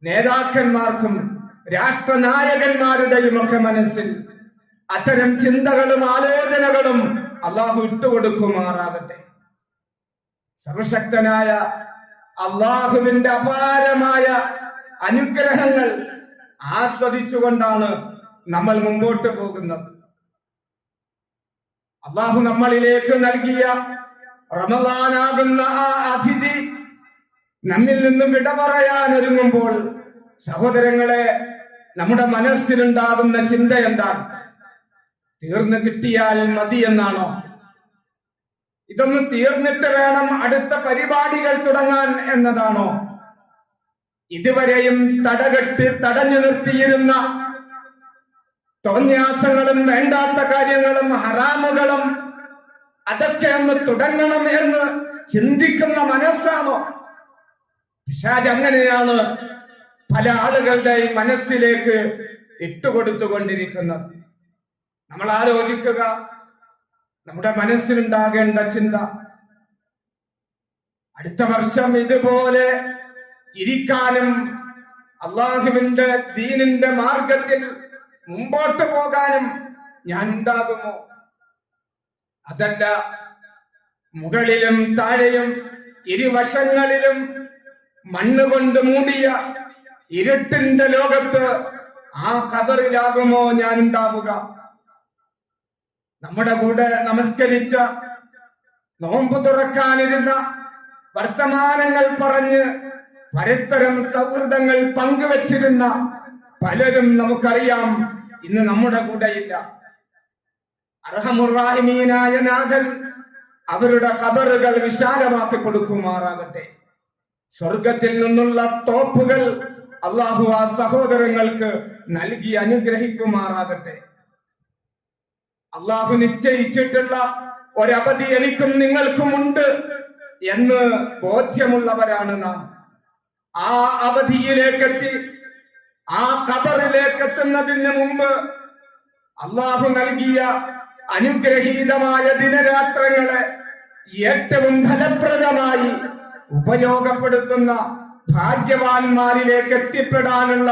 [SPEAKER 1] നേതാക്കന്മാർക്കും രാഷ്ട്രനായകന്മാരുടെയും ഒക്കെ മനസ്സിൽ അത്തരം ചിന്തകളും ആലോചനകളും അള്ളാഹു ഇട്ടുകൊടുക്കുമാറാകട്ടെ. സർവശക്തനായ അള്ളാഹുവിന്റെ അപാരമായ അനുഗ്രഹങ്ങൾ ആസ്വദിച്ചുകൊണ്ടാണ് നമ്മൾ മുമ്പോട്ട് പോകുന്നത്. അള്ളാഹു നമ്മളിലേക്ക് നൽകിയ റമളാനാകുന്ന ആ അതിഥി നമ്മിൽ നിന്ന് വിട പറയാൻ ഒരുങ്ങുമ്പോൾ സഹോദരങ്ങളെ, നമ്മുടെ മനസ്സിലുണ്ടാകുന്ന ചിന്ത എന്താണ്? തീർന്നു കിട്ടിയാൽ മതി എന്നാണോ? ഇതൊന്ന് തീർന്നിട്ട് വേണം അടുത്ത പരിപാടികൾ തുടങ്ങാൻ എന്നതാണോ? ഇതുവരെയും തടഞ്ഞു നിർത്തിയിരുന്ന തോന്യാസങ്ങളും വേണ്ടാത്ത കാര്യങ്ങളും ഹറാമുകളും അതൊക്കെ ഒന്ന് തുടങ്ങണം എന്ന് ചിന്തിക്കുന്ന മനസ്സാണോ? പിശാച് അങ്ങനെയാണ് പല ആളുകളുടെ മനസ്സിലേക്ക് ഇട്ടുകൊടുത്തുകൊണ്ടിരിക്കുന്നത്. നമ്മൾ ആലോചിക്കുക, നമ്മുടെ മനസ്സിലുണ്ടാകേണ്ട ചിന്ത അടുത്ത വർഷം ഇതുപോലെ ഇരിക്കാനും അള്ളാഹുവിന്റെ ദീനിന്റെ മാർഗത്തിൽ മുമ്പോട്ട് പോകാനും ഞാൻ ഉണ്ടാകുമോ? അതല്ല, മുകളിലും താഴെയും ഇരുവശങ്ങളിലും മണ്ണുകൊണ്ട് മൂടിയ ഇരുട്ടിന്റെ ലോകത്ത് ആ ഖബറിലാകുമോ ഞാൻ ഉണ്ടാവുക? നമ്മുടെ കൂടെ നമസ്കരിച്ച, നോമ്പ് തുറക്കാനിരുന്ന, വർത്തമാനങ്ങൾ പറഞ്ഞ് പരസ്പരം സൗഹൃദങ്ങൾ പങ്കുവച്ചിരുന്ന പലരും നമുക്കറിയാം ഇന്ന് നമ്മുടെ കൂടെയില്ല. അർഹമുർ-റഹീമീനായ നാഥൻ അവരുടെ ഖബറുകൾ വിശാലമാക്കി കൊടുക്കുമാറാകട്ടെ. സ്വർഗത്തിൽ നിന്നുള്ള തോപ്പുകൾ അള്ളാഹു ആ സഹോദരങ്ങൾക്ക് നൽകി അനുഗ്രഹിക്കുമാറാകട്ടെ. അള്ളാഹു നിശ്ചയിച്ചിട്ടുള്ള ഒരവധി എനിക്കും നിങ്ങൾക്കുമുണ്ട് എന്ന് ബോധ്യമുള്ളവരാണ് നാം. ആ അവധിയിലേക്കെത്തി ആ ഖബറിലേക്ക് എത്തുന്നതിന് മുമ്പ് അള്ളാഹു നൽകിയ അനുഗ്രഹീതമായ ദിനരാത്രങ്ങളെ ഏറ്റവും ഫലപ്രദമായി ഉപയോഗപ്പെടുത്തുന്ന ഭാഗ്യവാന്മാരിലേക്ക് എത്തിപ്പെടാനുള്ള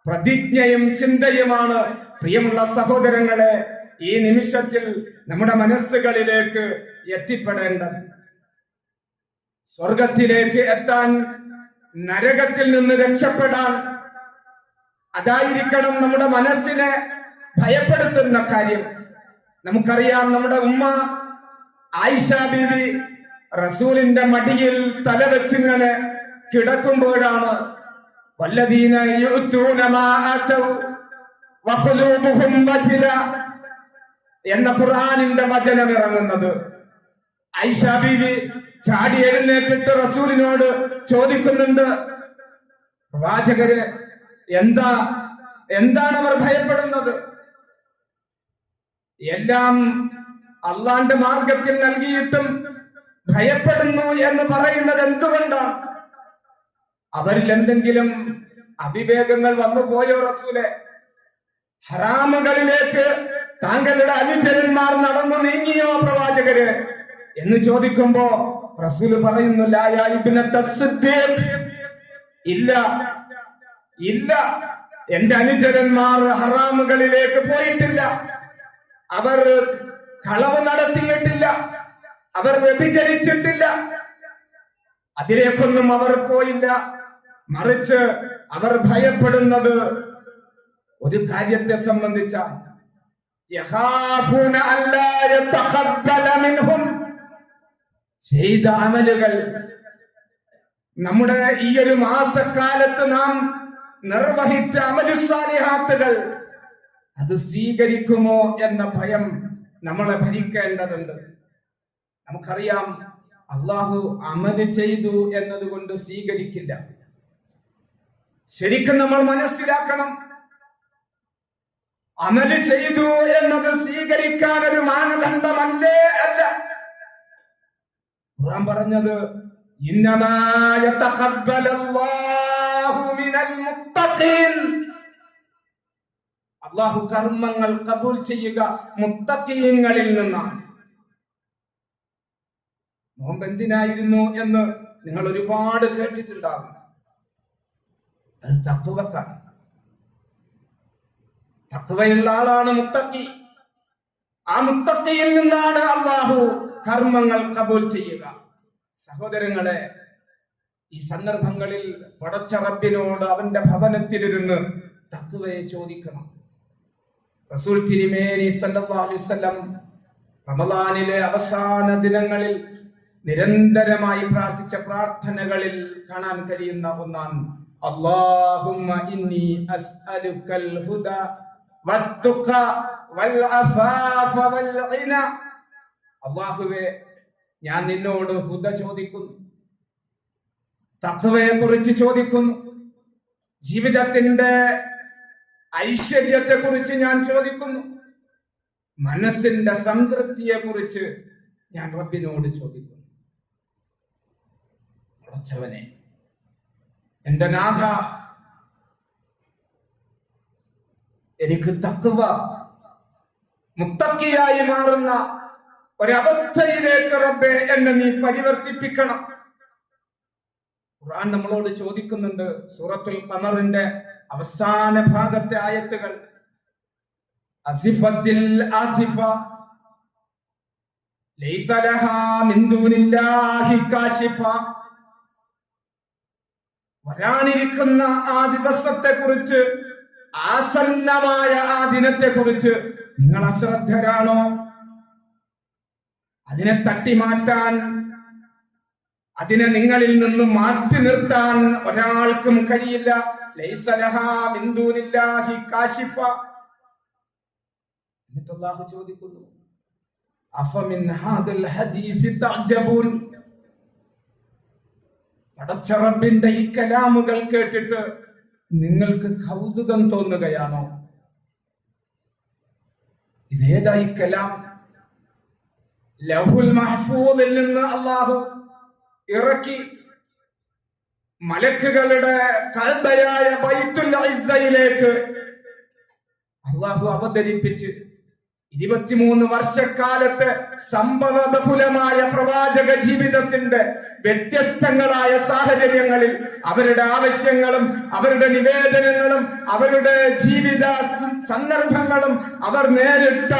[SPEAKER 1] പ്രതിജ്ഞയും ചിന്തയുമാണ് പ്രിയമുള്ള സഹോദരങ്ങളെ ഈ നിമിഷത്തിൽ നമ്മുടെ മനസ്സുകളിലേക്ക് എത്തിപ്പെടേണ്ടത്. സ്വർഗത്തിലേക്ക് എത്താൻ, നരകത്തിൽ നിന്ന് രക്ഷപ്പെടാൻ, അതായിരിക്കണം നമ്മുടെ മനസ്സിനെ ഭയപ്പെടുത്തുന്ന കാര്യം. നമുക്കറിയാം, നമ്മുടെ ഉമ്മ ആയിഷ ബീവി റസൂലിന്റെ മടിയിൽ തലവെച്ചിങ്ങനെ കിടക്കുമ്പോഴാണ് വല്ലദീന യുഅ്തൂന മാ ആതൗ വഖുലൂബുഹും വജില എന്ന ഖുർആനിന്റെ വചനം ഇറങ്ങുന്നത്. ആയിഷ ബീവി ചാടി എഴുന്നേറ്റിട്ട് റസൂലിനോട് ചോദിക്കുന്നുണ്ട്, പ്രവാചകരെ, എന്താണ് അവർ ഭയപ്പെടുന്നത്? എല്ലാം അള്ളാന്റെ മാർഗത്തിൽ നൽകിയിട്ടും ഭയപ്പെടുന്നു എന്ന് പറയുന്നത് എന്തുകൊണ്ടാണ്? അവരിൽ എന്തെങ്കിലും അവിവേകങ്ങൾ വന്നു പോയോ റസൂലെ? ഹറാമുകളിലേക്ക് താങ്കളുടെ അനുചരന്മാർ നടന്നു നീങ്ങിയോ പ്രവാചകര് എന്ന് ചോദിക്കുമ്പോ റസൂല് പറയുന്നു, ലാ യാ ഇബ്നത സിദ്ദീഖ്, ഇല്ല ഇല്ല, എന്റെ അനുചരന്മാർ ഹറാമുകളിലേക്ക് പോയിട്ടില്ല, അവർ കളവ് നടത്തിയിട്ടില്ല, അവർ വ്യഭിചരിച്ചിട്ടില്ല, അതിലേക്കൊന്നും അവർ പോയില്ല. മറിച്ച് അവർ ഭയപ്പെടുന്നത് ഒരു കാര്യത്തെ സംബന്ധിച്ചാണ്. യഖാഫൂന അല്ലാ യതഖബ്ബല മിൻഹും, ചെയ്ത അമലുകൾ, നമ്മുടെ ഈ ഒരു മാസക്കാലത്ത് നാം നിർവഹിച്ച അമലുസ്സാലിഹാത്തുകൾ അത് സ്വീകരിക്കുമോ എന്ന ഭയം നമ്മളെ ഭരിക്കേണ്ടതുണ്ട്. നമുക്കറിയാം, അള്ളാഹു അമല് ചെയ്തു എന്നതുകൊണ്ട് സ്വീകരിക്കില്ല. ശരിക്കും നമ്മൾ മനസ്സിലാക്കണം, അമല് ചെയ്തു എന്നത് സ്വീകരിക്കാൻ ഒരു മാനദണ്ഡമല്ലേ അല്ല. ഖുർആൻ പറഞ്ഞത് ഇന്നമാ യതഖബ്ബലല്ലാഹു മിനൽ മുത്തഖീൻ, അള്ളാഹു കർമ്മങ്ങൾ കബൂൽ ചെയ്യുക മുത്തഖീങ്ങളിൽ നിന്നാണ്. നോമ്പ് എന്തിനായിരുന്നു എന്ന് നിങ്ങൾ ഒരുപാട് കേട്ടിട്ടുണ്ടാകും. അത് തഖ്വക്കാണ്. തഖ്വയുള്ള ആളാണ് മുത്തഖി. ആ മുത്തഖിയിൽ നിന്നാണ് അള്ളാഹു കർമ്മങ്ങൾ കബൂൽ ചെയ്യുക. സഹോദരങ്ങളെ, ഈ സന്ദർഭങ്ങളിൽ പടച്ച റബ്ബിനോട് അവന്റെ ഭവനത്തിലിരുന്ന് തഖ്വയെ ചോദിക്കണം. റസൂൽ തിരുമേനി സല്ലല്ലാഹു അലൈഹി വസല്ലം റമളാനിലെ അവസാന ദിനങ്ങളിൽ നിരന്തരമായി പ്രാർത്ഥിച്ച പ്രാർത്ഥനകളിൽ കാണാൻ കഴിയുന്ന ഒന്നാണ് അല്ലാഹുമ്മ ഇന്നി അസ്അലുക്കൽ ഹുദ വത്തുഖ വൽ അഫാഫ വൽ ഗിന. അല്ലാഹുവേ, ഞാൻ നിന്നോട് ഹുദ ചോദിക്കുന്നു, തഖ്വയെ കുറിച്ച് ചോദിക്കുന്നു, ജീവിതത്തിന്റെ ഐശ്വര്യത്തെ കുറിച്ച് ഞാൻ ചോദിക്കുന്നു, മനസ്സിന്റെ സംതൃപ്തിയെ കുറിച്ച് ഞാൻ റബ്ബിനോട് ചോദിക്കുന്നു. പടച്ചവനെ, എന്റെ നാഥ, എനിക്ക് തഖ്വ മുത്തഖിയായി മാറുന്ന ഒരവസ്ഥയിലേക്ക് റബ്ബേ എന്നെ നീ പരിവർത്തിപ്പിക്കണം. ഖുർആൻ നമ്മളോട് ചോദിക്കുന്നുണ്ട്. സൂറത്തുൽ ഖമറിന്റെ അവസാന ഭാഗത്തെ ആയത്തുകൾ, അസിഫത്തിൽ ആസിഫ ലൈസ ലഹാ മിൻ ദൂനില്ലാഹി കാശിഫ. വരാനിരിക്കുന്ന ആ ദിവസത്തെ കുറിച്ച്, ആസന്നമായ ആ ദിനത്തെ കുറിച്ച് നിങ്ങൾ അശ്രദ്ധരാണോ? അതിനെ തട്ടിമാറ്റാൻ, അതിനെ നിങ്ങളിൽ നിന്ന് മാറ്റി നിർത്താൻ ഒരാൾക്കും കഴിയില്ല. ലൈസ ലഹാ മിൻ ദൂനില്ലാഹി കാശിഫ. എന്നിട്ട് അല്ലാഹു ചോദിക്കുന്നു, അഫമിൻ ഹാദൽ ഹദീസി തഅജബൂൻ. പടച്ച റബ്ബിന്റെ ഈ കലാമുകൾ കേട്ടിട്ട് നിങ്ങൾക്ക് കൗതുകം തോന്നുകയാണോ? ഇതേതാ ഈ കലാം? ലൗഹുൽ മഹ്ഫൂദിൽ നിന്ന് അല്ലാഹു ഇറക്കി മലക്കുകളുടെ കഅബയായ ബൈത്തുൽ ഇസ്സയിലേക്ക് അല്ലാഹു അവതരിപ്പിച്ച് 23 വർഷക്കാലത്തെ സംഭവബഹുലമായ പ്രവാചക ജീവിതത്തിന്റെ വ്യത്യസ്തങ്ങളായ സാഹചര്യങ്ങളിൽ അവരുടെ ആവശ്യങ്ങളും അവരുടെ നിവേദനങ്ങളും അവരുടെ ജീവിത സന്ദർഭങ്ങളും അവർ നേരിട്ട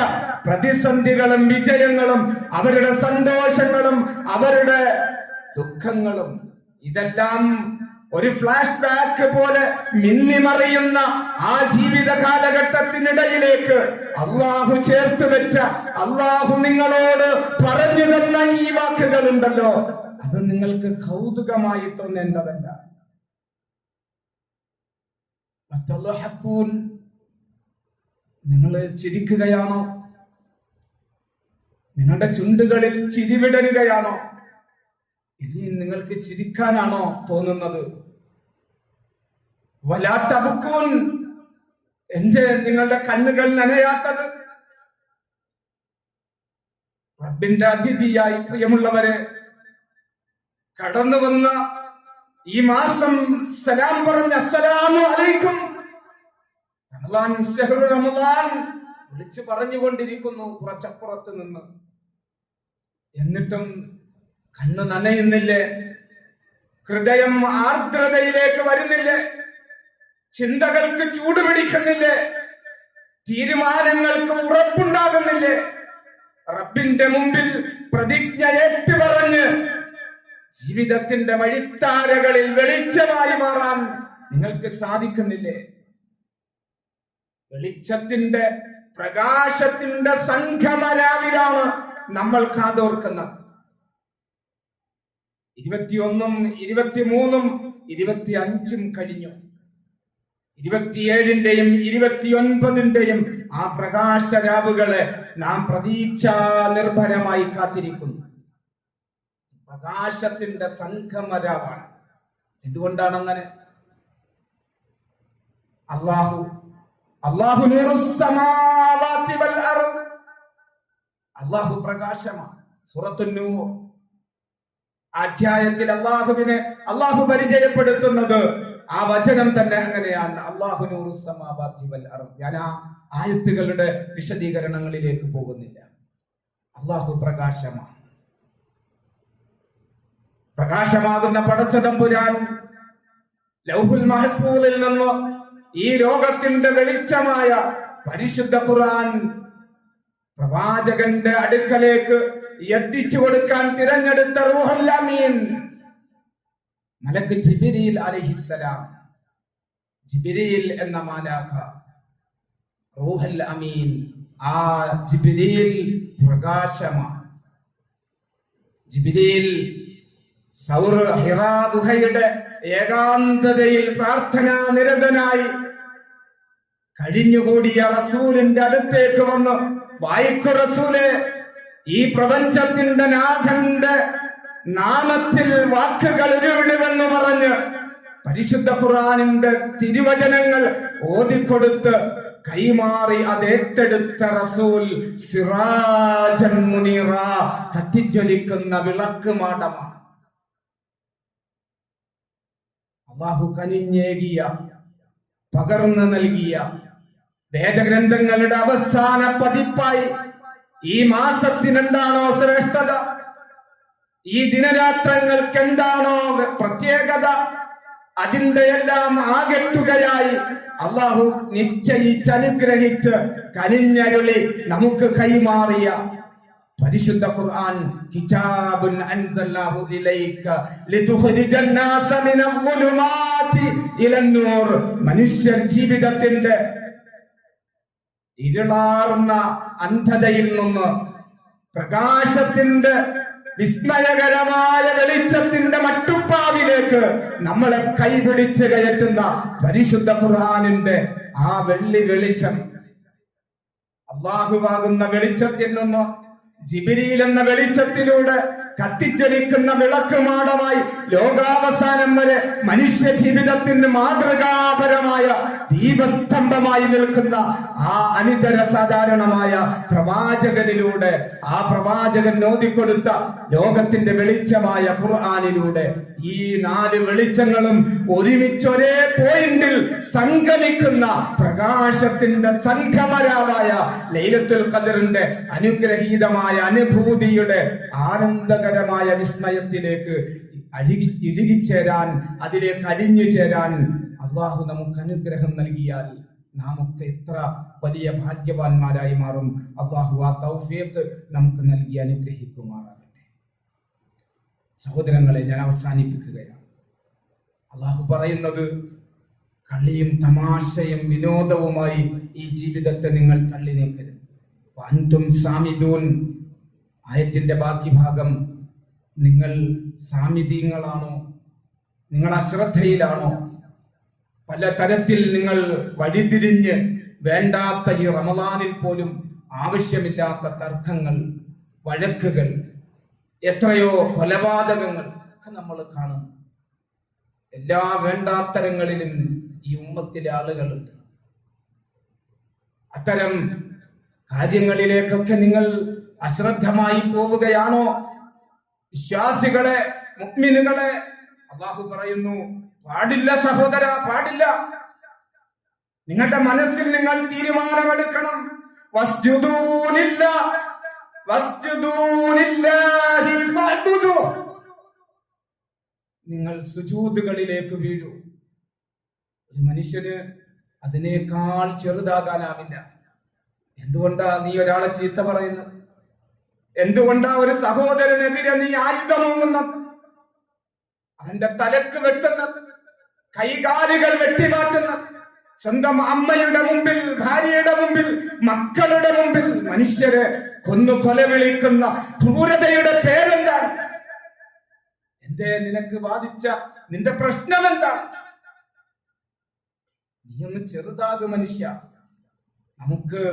[SPEAKER 1] പ്രതിസന്ധികളും വിജയങ്ങളും അവരുടെ സന്തോഷങ്ങളും അവരുടെ ദുഃഖങ്ങളും ഇതെല്ലാം ഒരു ഫ്ലാഷ് ബാക്ക് പോലെ മിന്നിമറിയുന്ന ആ ജീവിത കാലഘട്ടത്തിനിടയിലേക്ക് അള്ളാഹു ചേർത്ത് വെച്ച, അള്ളാഹു നിങ്ങളോട് പറഞ്ഞു തന്ന ഈ വാക്കുകൾ ഉണ്ടല്ലോ, അത് നിങ്ങൾക്ക് കൗതുകമായി തോന്നേണ്ടതല്ല. നിങ്ങൾ ചിരിക്കുകയാണോ? നിങ്ങളുടെ ചുണ്ടുകളിൽ ചിരി വിടരുകയാണോ? ഇനി നിങ്ങൾക്ക് ചിരിക്കാനാണോ തോന്നുന്നത്? വലാത്തബുക്കൂൻ, നിങ്ങളുടെ കണ്ണുകൾ നനയാത്തത്? റബ്ബിന്റെ അതിഥിയായി പ്രിയമുള്ളവരെ, കടന്നു വന്ന ഈ മാസം സലാം പറഞ്ഞ അസ്സലാമു അലൈക്കും റമളാൻ ശഹ്റു റമളാൻ വിളിച്ചു പറഞ്ഞുകൊണ്ടിരിക്കുന്നു കുറച്ചപ്പുറത്ത് നിന്ന്. എന്നിട്ടും കണ്ണ് നനയുന്നില്ലേ? ഹൃദയം ആർദ്രതയിലേക്ക് വരുന്നില്ലേ? ചിന്തകൾക്ക് ചൂട് പിടിക്കുന്നില്ലേ? തീരുമാനങ്ങൾക്ക് ഉറപ്പുണ്ടാകുന്നില്ലേ? റബ്ബിന്റെ മുമ്പിൽ പ്രതിജ്ഞ ഏറ്റുപറഞ്ഞ് ജീവിതത്തിന്റെ വഴിത്താരകളിൽ വെളിച്ചമായി മാറാൻ നിങ്ങൾക്ക് സാധിക്കുന്നില്ലേ? വെളിച്ചത്തിന്റെ, പ്രകാശത്തിന്റെ സംഗമരാവിലാണ് നമ്മൾ കാതോർക്കുന്നത്. 21-ഉം 23-ഉം 25-ഉം കഴിഞ്ഞു. 27-ന്റെയും 29-ന്റെയും ആ പ്രകാശരാവുകളെ നാം പ്രതീക്ഷാ നിർഭരമായി കാത്തിരിക്കുന്നു. പ്രകാശത്തിന്റെ സംഗമരാവാണ്. എന്തുകൊണ്ടാണ് അങ്ങനെ? അല്ലാഹു നൂറുസ് സമാവാതി വൽ അർദ്. അല്ലാഹു പ്രകാശമാണ്. സൂറത്തുൻ നൂർ അധ്യായത്തിൽ അല്ലാഹു പരിചയപ്പെടുത്തുന്നത് ആ വചനം തന്നെ അങ്ങനെയാണ്. അല്ലാഹു നൂറുസ് സമാവാതി വൽ അർദ്. ഞാൻ ആ ആയത്തുകളുടെ വിശദീകരണങ്ങളിലേക്ക് പോകുന്നില്ല. അല്ലാഹു പ്രകാശമാണ്. പ്രകാശമാകുന്ന പടച്ച തമ്പുരാൻ ലൗഹുൽ മഹ്ഫൂദിൽ നിന്ന് ഈ ലോകത്തിന്റെ വെളിച്ചമായ പരിശുദ്ധ ഖുർആൻ പ്രവാചകന്റെ അടുക്കലേക്ക് എത്തിച്ചു കൊടുക്കാൻ തിരഞ്ഞെടുത്ത റൂഹുൽ അമീൻ മലക്ക് ജിബ്രീൽ അലൈഹിസ്സലാം, ജിബ്രീൽ എന്ന മാലാഖ, റൂഹൽ അമീൻ. ആ ജിബ്രീൽ പ്രകാശമാണ്. ജിബ്രീൽ സൗർ ഹിറാ ഗുഹയുടെ ഏകാന്തതയിൽ പ്രാർത്ഥനാ നിരതനായി കഴിഞ്ഞുകൂടിയ റസൂലിന്റെ അടുത്തേക്ക് വന്ന്, വായിക്കു റസൂലെ, ഈ പ്രപഞ്ചത്തിന്റെ നാഥന്റെ നാമത്തിൽ വാക്കുകൾ ഉരുവിടുമെന്ന് പറഞ്ഞ് പരിശുദ്ധ ഖുർആനിന്റെ തിരുവചനങ്ങൾ ഓതിക്കൊടുത്ത് കൈമാറി അതേറ്റെടുത്ത റസൂൽ സിറാജൻ മുനീറ, കത്തിജ്വലിക്കുന്ന വിളക്ക് മാടമാണ്. അല്ലാഹു കനിഞ്ഞേകിയ, പകർന്നു നൽകിയ വേദഗ്രന്ഥങ്ങളുടെ അവസാന പതിപ്പായി ഈ മാസത്തിന് എന്താണോ ശ്രേഷ്ഠത, ഈ ദിനരാത്രങ്ങൾക്ക് എന്താണോ പ്രത്യേകത, അതിന്റെ എല്ലാം ആകെത്തുകയായി അള്ളാഹു നിശ്ചയിച്ച് അനുഗ്രഹിച്ച് കനിഞ്ഞരുളി നമുക്ക് കൈമാറിയ പരിശുദ്ധ ഖുർആൻ, കിതാബുൻ അൻസൽനാഹു ഇലൈക ലിതുഖ്രിജൻ നാസ മിനൽ ളുലുമാതി ഇലൻ നൂർ. മനുഷ്യ ജീവിതത്തിന്റെ ഇരുളാർന്ന അന്ധതയിൽ നിന്ന് പ്രകാശത്തിന്റെ വിസ്മയകരമായ വെളിച്ചത്തിന്റെ മട്ടുപ്പാവിലേക്ക് നമ്മളെ കൈപിടിച്ച് കയറ്റുന്ന പരിശുദ്ധ ഖുർആനിന്റെ ആ വെള്ളി വെളിച്ചം, അല്ലാഹുവാകുന്ന വെളിച്ചത്തിൽ നിന്ന് ജിബ്രീൽ എന്ന വെളിച്ചത്തിലൂടെ കത്തിജ്വലിക്കുന്ന വിളക്കുമാടമായി ലോകാവസാനം വരെ മനുഷ്യ ജീവിതത്തിന് മാതൃകാപരമായ ദീപസ്തംഭമായി നിൽക്കുന്ന ആ അനിതര സാധാരണമായ പ്രവാചകനിലൂടെ, ആ പ്രവാചകൻ ഓതിക്കൊടുത്ത ലോകത്തിന്റെ വെളിച്ചമായ ഖുർആനിലൂടെ ഈ 4 വെളിച്ചങ്ങളും ഒരുമിച്ചൊരേ പോയിന്റിൽ സംഗമിക്കുന്ന പ്രകാശത്തിന്റെ സംഗമരാവായ ലൈലത്തുൽ ഖദറിന്റെ അനുഗ്രഹീതമായ അനുഭൂതിയുടെ ആനന്ദകരമായ വിസ്മയത്തിലേക്ക് ഇഴുകിച്ചേരാൻ, അതിലേക്ക് അലിഞ്ഞു ചേരാൻ അള്ളാഹു നമുക്ക് അനുഗ്രഹം നൽകിയാൽ നാമൊക്കെ എത്ര വലിയ ഭാഗ്യവാന്മാരായി മാറും. അള്ളാഹു ആ തൗഫീഖ് നമുക്ക് നൽകി അനുഗ്രഹിക്കുമാറാകട്ടെ. സഹോദരങ്ങളെ, ഞാൻ അവസാനിപ്പിക്കുകയാണ്. അള്ളാഹു പറയുന്നത്, കളിയും തമാശയും വിനോദവുമായി ഈ ജീവിതത്തെ നിങ്ങൾ തള്ളി നീക്കരുത്. അൻതും സാമിദൂൻ. ആയത്തിന്റെ ബാക്കി ഭാഗം, നിങ്ങൾ സാമിദീങ്ങളാണോ? നിങ്ങൾ അശ്രദ്ധയിലാണോ? പല തരത്തിൽ നിങ്ങൾ വഴിതിരിഞ്ഞ് വേണ്ടാത്ത ഈ റമദാനിൽ പോലും ആവശ്യമില്ലാത്ത തർക്കങ്ങൾ, വഴക്കുകൾ, എത്രയോ കൊലപാതകങ്ങൾ ഒക്കെ നമ്മൾ കാണുന്നു. എല്ലാ വേണ്ടാത്തരങ്ങളിലും ഈ ഉമ്മത്തിലെ ആളുകളുണ്ട്. അത്തരം കാര്യങ്ങളിലേക്കൊക്കെ നിങ്ങൾ അശ്രദ്ധമായി പോവുകയാണോ? വിശ്വാസികളെ, മുഅ്മിനുകളെ, അല്ലാഹു പറയുന്നു, പാടില്ല സഹോദര, പാടില്ല. നിങ്ങളുടെ മനസ്സിൽ നിങ്ങൾ തീരുമാനമെടുക്കണം. വസ്ജുദൂ ലില്ലാഹി ഫഅ്ബുദൂ. നിങ്ങൾ സുജൂദുകളിലേക്ക് വീഴൂ. ഒരു മനുഷ്യന് അതിനേക്കാൾ ചെറുതാകാനാവില്ല. എന്തുകൊണ്ടാ നീ ഒരാളെ ചീത്ത പറയുന്നത്? എന്തുകൊണ്ടാ ഒരു സഹോദരനെതിരെ നീ ആയുധമോങ്ങുന്നത്? അവന്റെ തലക്ക് വെട്ടുന്നത്, കൈകാലുകൾ വെട്ടിമാറ്റുന്നത്, സ്വന്തം അമ്മയുടെ മുമ്പിൽ, ഭാര്യയുടെ മുമ്പിൽ, മക്കളുടെ മുമ്പിൽ മനുഷ്യരെ കൊന്നു കൊലവിളിക്കുന്ന ക്രൂരതയുടെ പേരെന്താണ്? എന്തേ നിനക്ക് ബാധിച്ച നിന്റെ പ്രശ്നം എന്താണ്? നീ ഒന്ന് ചെറുതാകു മനുഷ്യ. നമുക്ക്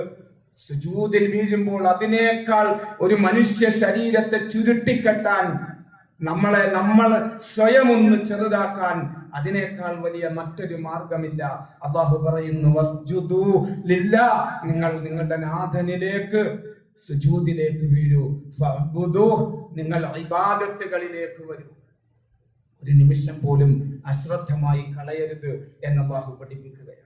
[SPEAKER 1] സുജൂദിൽ വീഴുമ്പോൾ അതിനേക്കാൾ ഒരു മനുഷ്യ ശരീരത്തെ ചുരുട്ടിക്കെട്ടാൻ, നമ്മൾ സ്വയം ഒന്ന് ചെറുതാക്കാൻ അതിനേക്കാൾ വലിയ മറ്റൊരു മാർഗമില്ല. അല്ലാഹു പറയുന്നു, വസ്ജുദൂ ലില്ലാഹ്. നിങ്ങൾ നിങ്ങളുടെ നാഥനിലേക്ക് സുജൂദിലേക്ക് വീഴൂ. ഫഅ്ബുദൂ. നിങ്ങൾ ഇബാദത്തുകളിലേക്ക് വരൂ. ഒരു നിമിഷം പോലും അശ്രദ്ധമായി കളയരുത് എന്ന് അല്ലാഹു പഠിപ്പിക്കുകയാണ്.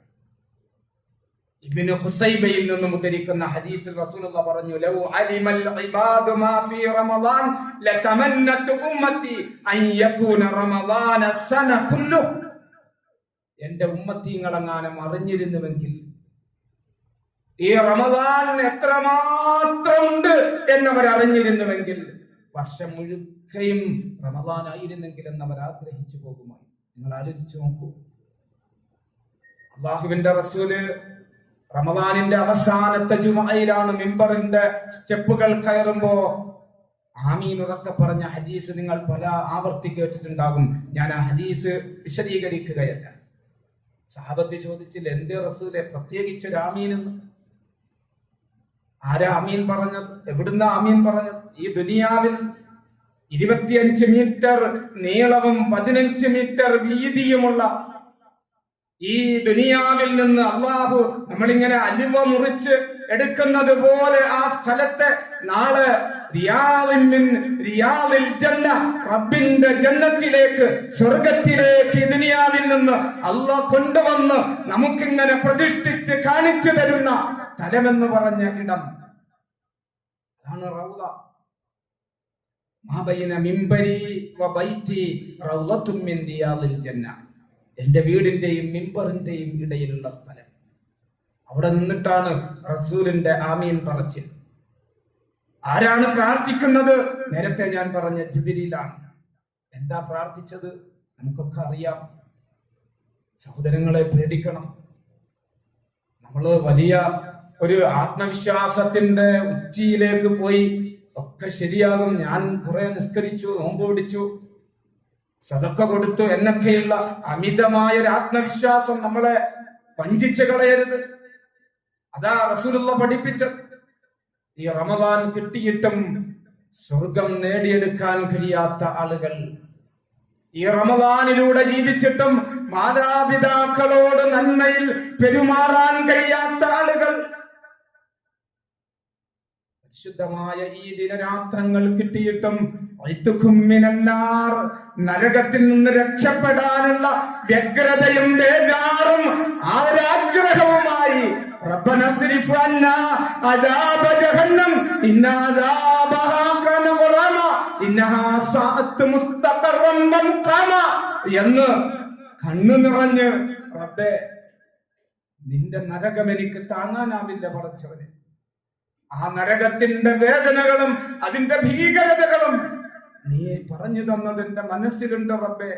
[SPEAKER 1] ഇബ്നു ഖുസൈബയിൽ നിന്നും ഉദ്ധരിക്കുന്ന ഹദീസിൽ റസൂലുള്ളാഹി പറഞ്ഞു, ലൗ അലിമൽ ഇബാദു മാ ഫീ റമളാൻ ലതമന്നതു ഉമ്മത്തി അൻ യകൂന റമളാന സന കുല്ലു. എൻ്റെ ഉമ്മത്തിങ്ങളെങ്ങാനും അറിഞ്ഞിരുന്നുവെങ്കിൽ ഈ റമളാൻ എത്രമാത്രമുണ്ട് എന്നവർ അറിഞ്ഞിരുന്നുവെങ്കിൽ വർഷം മുഴുവൻ ഒക്കെയും റമദാനായിരുന്നെങ്കിൽ എന്നവർ ആഗ്രഹിച്ചു പോകുമായി. നിങ്ങൾ ആലോചിച്ചു നോക്കൂ, അള്ളാഹുവിന്റെ റസൂല് റമദാനിന്റെ അവസാനത്തെ ജുമഅയിലാണ് മിമ്പറിന്റെ സ്റ്റെപ്പുകൾ കയറുമ്പോ ആമീൻ ഉറക്കെ പറഞ്ഞ ഹദീസ് നിങ്ങൾ പല ആവർത്തി കേട്ടിട്ടുണ്ടാകും. ഞാൻ ആ ഹദീസ് വിശദീകരിക്കുകയല്ല. സഹാബത്ത് ചോദിച്ചില്ല, എന്തേ റസൂലെ പ്രത്യേകിച്ചൊരു ആമീൻ എന്ന്? ആരാ ആമീൻ പറഞ്ഞത്? എവിടുന്ന ആമീൻ പറഞ്ഞത്? ഈ ദുനിയാവിൽ 25 മീറ്റർ നീളവും 15 മീറ്റർ വീതിയുമുള്ള ഈ ദുനിയാവിൽ നിന്ന് അള്ളാഹു നമ്മളിങ്ങനെ അലുവ മുറിച്ച് എടുക്കുന്നത് പോലെ ആ സ്ഥലത്തെ നാളെ റിയാദിൽ ജന്ന, റബ്ബിന്റെ ജന്നത്തിലേക്ക്, സ്വർഗത്തിലേക്ക് ഈ ദുനിയാവിൽ നിന്ന് അള്ളാഹ് കൊണ്ടുവന്ന് നമുക്കിങ്ങനെ പ്രതിഷ്ഠിച്ച് കാണിച്ചു തരുന്ന സ്ഥലമെന്ന് പറഞ്ഞ ഇടം, അതാണ് റൗള. മാ ബൈന മിംബരി വ ബൈതി റൗളത്തും മിൻ റിയാദിൽ ജന്ന. എന്റെ വീടിന്റെയും മിമ്പറിന്റെയും ഇടയിലുള്ള സ്ഥലം. അവിടെ നിന്നിട്ടാണ് റസൂലിന്റെ ആമീൻ പറച്ചിൽ. ആരാണ് പ്രാർത്ഥിക്കുന്നത്? നേരത്തെ ഞാൻ പറഞ്ഞ ജിബ്രീലാണ്. എന്താ പ്രാർത്ഥിച്ചത്? നമുക്കൊക്കെ അറിയാം. സഹോദരങ്ങളെ, പേടിക്കണം. നമ്മള് വലിയ ഒരു ആത്മവിശ്വാസത്തിന്റെ ഉച്ചിയിലേക്ക് പോയി ഒക്കെ ശരിയാകും, ഞാൻ കുറെ നിസ്കരിച്ചു, നോമ്പ് പിടിച്ചു, സദക്ക കൊടുത്തു എന്നൊക്കെയുള്ള അമിതമായ ഒരു ആത്മവിശ്വാസം നമ്മളെ വഞ്ചിച്ചു കളയരുത്. അതാ റസൂലുള്ള പഠിപ്പിച്ചത്. ഈ റമദാൻ കിട്ടിയിട്ടും സ്വർഗം നേടിയെടുക്കാൻ കഴിയാത്ത ആളുകൾ, ഈ റമദാനിലൂടെ ജീവിച്ചിട്ടും മാതാപിതാക്കളോട് നന്മയിൽ പെരുമാറാൻ കഴിയാത്ത ആളുകൾ, പരിശുദ്ധമായ ഈ ദിനരാത്രങ്ങൾ കിട്ടിയിട്ടും നരകത്തിൽ നിന്ന് രക്ഷപ്പെടാനുള്ള വ്യഗ്രതയും ബേജാറും ആഗ്രഹവുമായി റബ്ബന സ്രിഫ് അന്നാ അദാബ ജഹന്നം ഇന്ന അദാബഹാ കാന ഗറാമ ഇന്നഹാ സഅത് മുസ്തഖറൻ വമുഖാമ എന്ന് കണ്ണു നിറഞ്ഞ്, റബ്ബേ നിന്റെ നരകം എനിക്ക് താങ്ങാനാവില്ല പടച്ചവനെ. ആ നരകത്തിന്റെ വേദനകളും അതിന്റെ ഭീകരതകളും നീ പറഞ്ഞു തന്നത് എന്റെ മനസ്സിലുണ്ട് റബ്ബേ.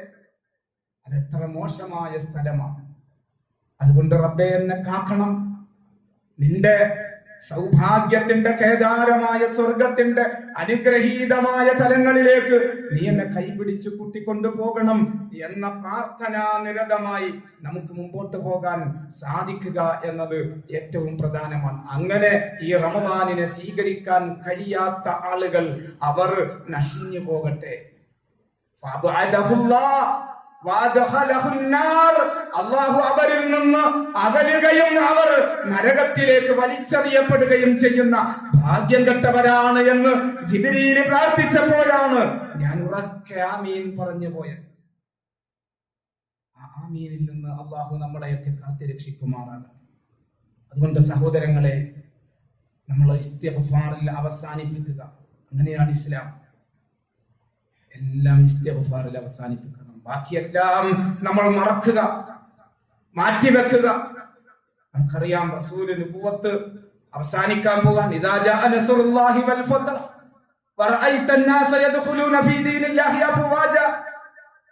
[SPEAKER 1] അതെത്ര മോശമായ സ്ഥലമാണ്. അതുകൊണ്ട് റബ്ബേ എന്നെ കാക്കണം. നിന്റെ സൗഭാഗ്യത്തിന്റെ കേദാരമായ സ്വർഗത്തിന്റെ അനുഗ്രഹീതമായ തലങ്ങളിലേക്ക് നീ എന്നെ കൈപിടിച്ച് കൂട്ടിക്കൊണ്ടു പോകണം എന്ന പ്രാർത്ഥനാ നിരതമായി നമുക്ക് മുമ്പോട്ട് പോകാൻ സാധിക്കുക എന്നത് ഏറ്റവും പ്രധാനമാണ്. അങ്ങനെ ഈ റമദാനിനെ സ്വീകരിക്കാൻ കഴിയാത്ത ആളുകൾ അവർ നശിഞ്ഞു പോകട്ടെ. അള്ളാഹു അവരിൽ നിന്ന് അകലുകയും അവർ നരകത്തിലേക്ക് വലിച്ചെറിയപ്പെടുകയും ചെയ്യുന്ന ഭാഗ്യം കെട്ടവരാണ് എന്ന് ജിബ്രീൽ പ്രാർത്ഥിച്ചപ്പോഴാണ് ഞാൻ ഉറക്കെ ആമീൻ പറഞ്ഞു പോയത്. ആ ആമീനിൽ നിന്ന് അള്ളാഹു നമ്മളെയൊക്കെ കാത്തുരക്ഷിക്കുമാറാണ്. അതുകൊണ്ട് സഹോദരങ്ങളെ, നമ്മൾ ഇസ്തിഗ്ഫാറിൽ അവസാനിപ്പിക്കുക. അങ്ങനെയാണ് ഇസ്ലാം. എല്ലാം ഇസ്തിഗ്ഫാറിൽ അവസാനിപ്പിക്കണം. ബാക്കിയെല്ലാം നമ്മൾ മറക്കുക, മാറ്റിവെക്കുക. നമുക്കറിയാം റസൂല് നുബുവത്ത് അവസാനിക്കാൻ പോകാൻ. ഇദാ ജാഅ നസ്റുല്ലാഹി വൽ ഫത്ഹ് വറഅയ്ത അന്നാസ യദ്ഖുലൂന ഫീ ദീനില്ലാഹി അഫ്വാജ.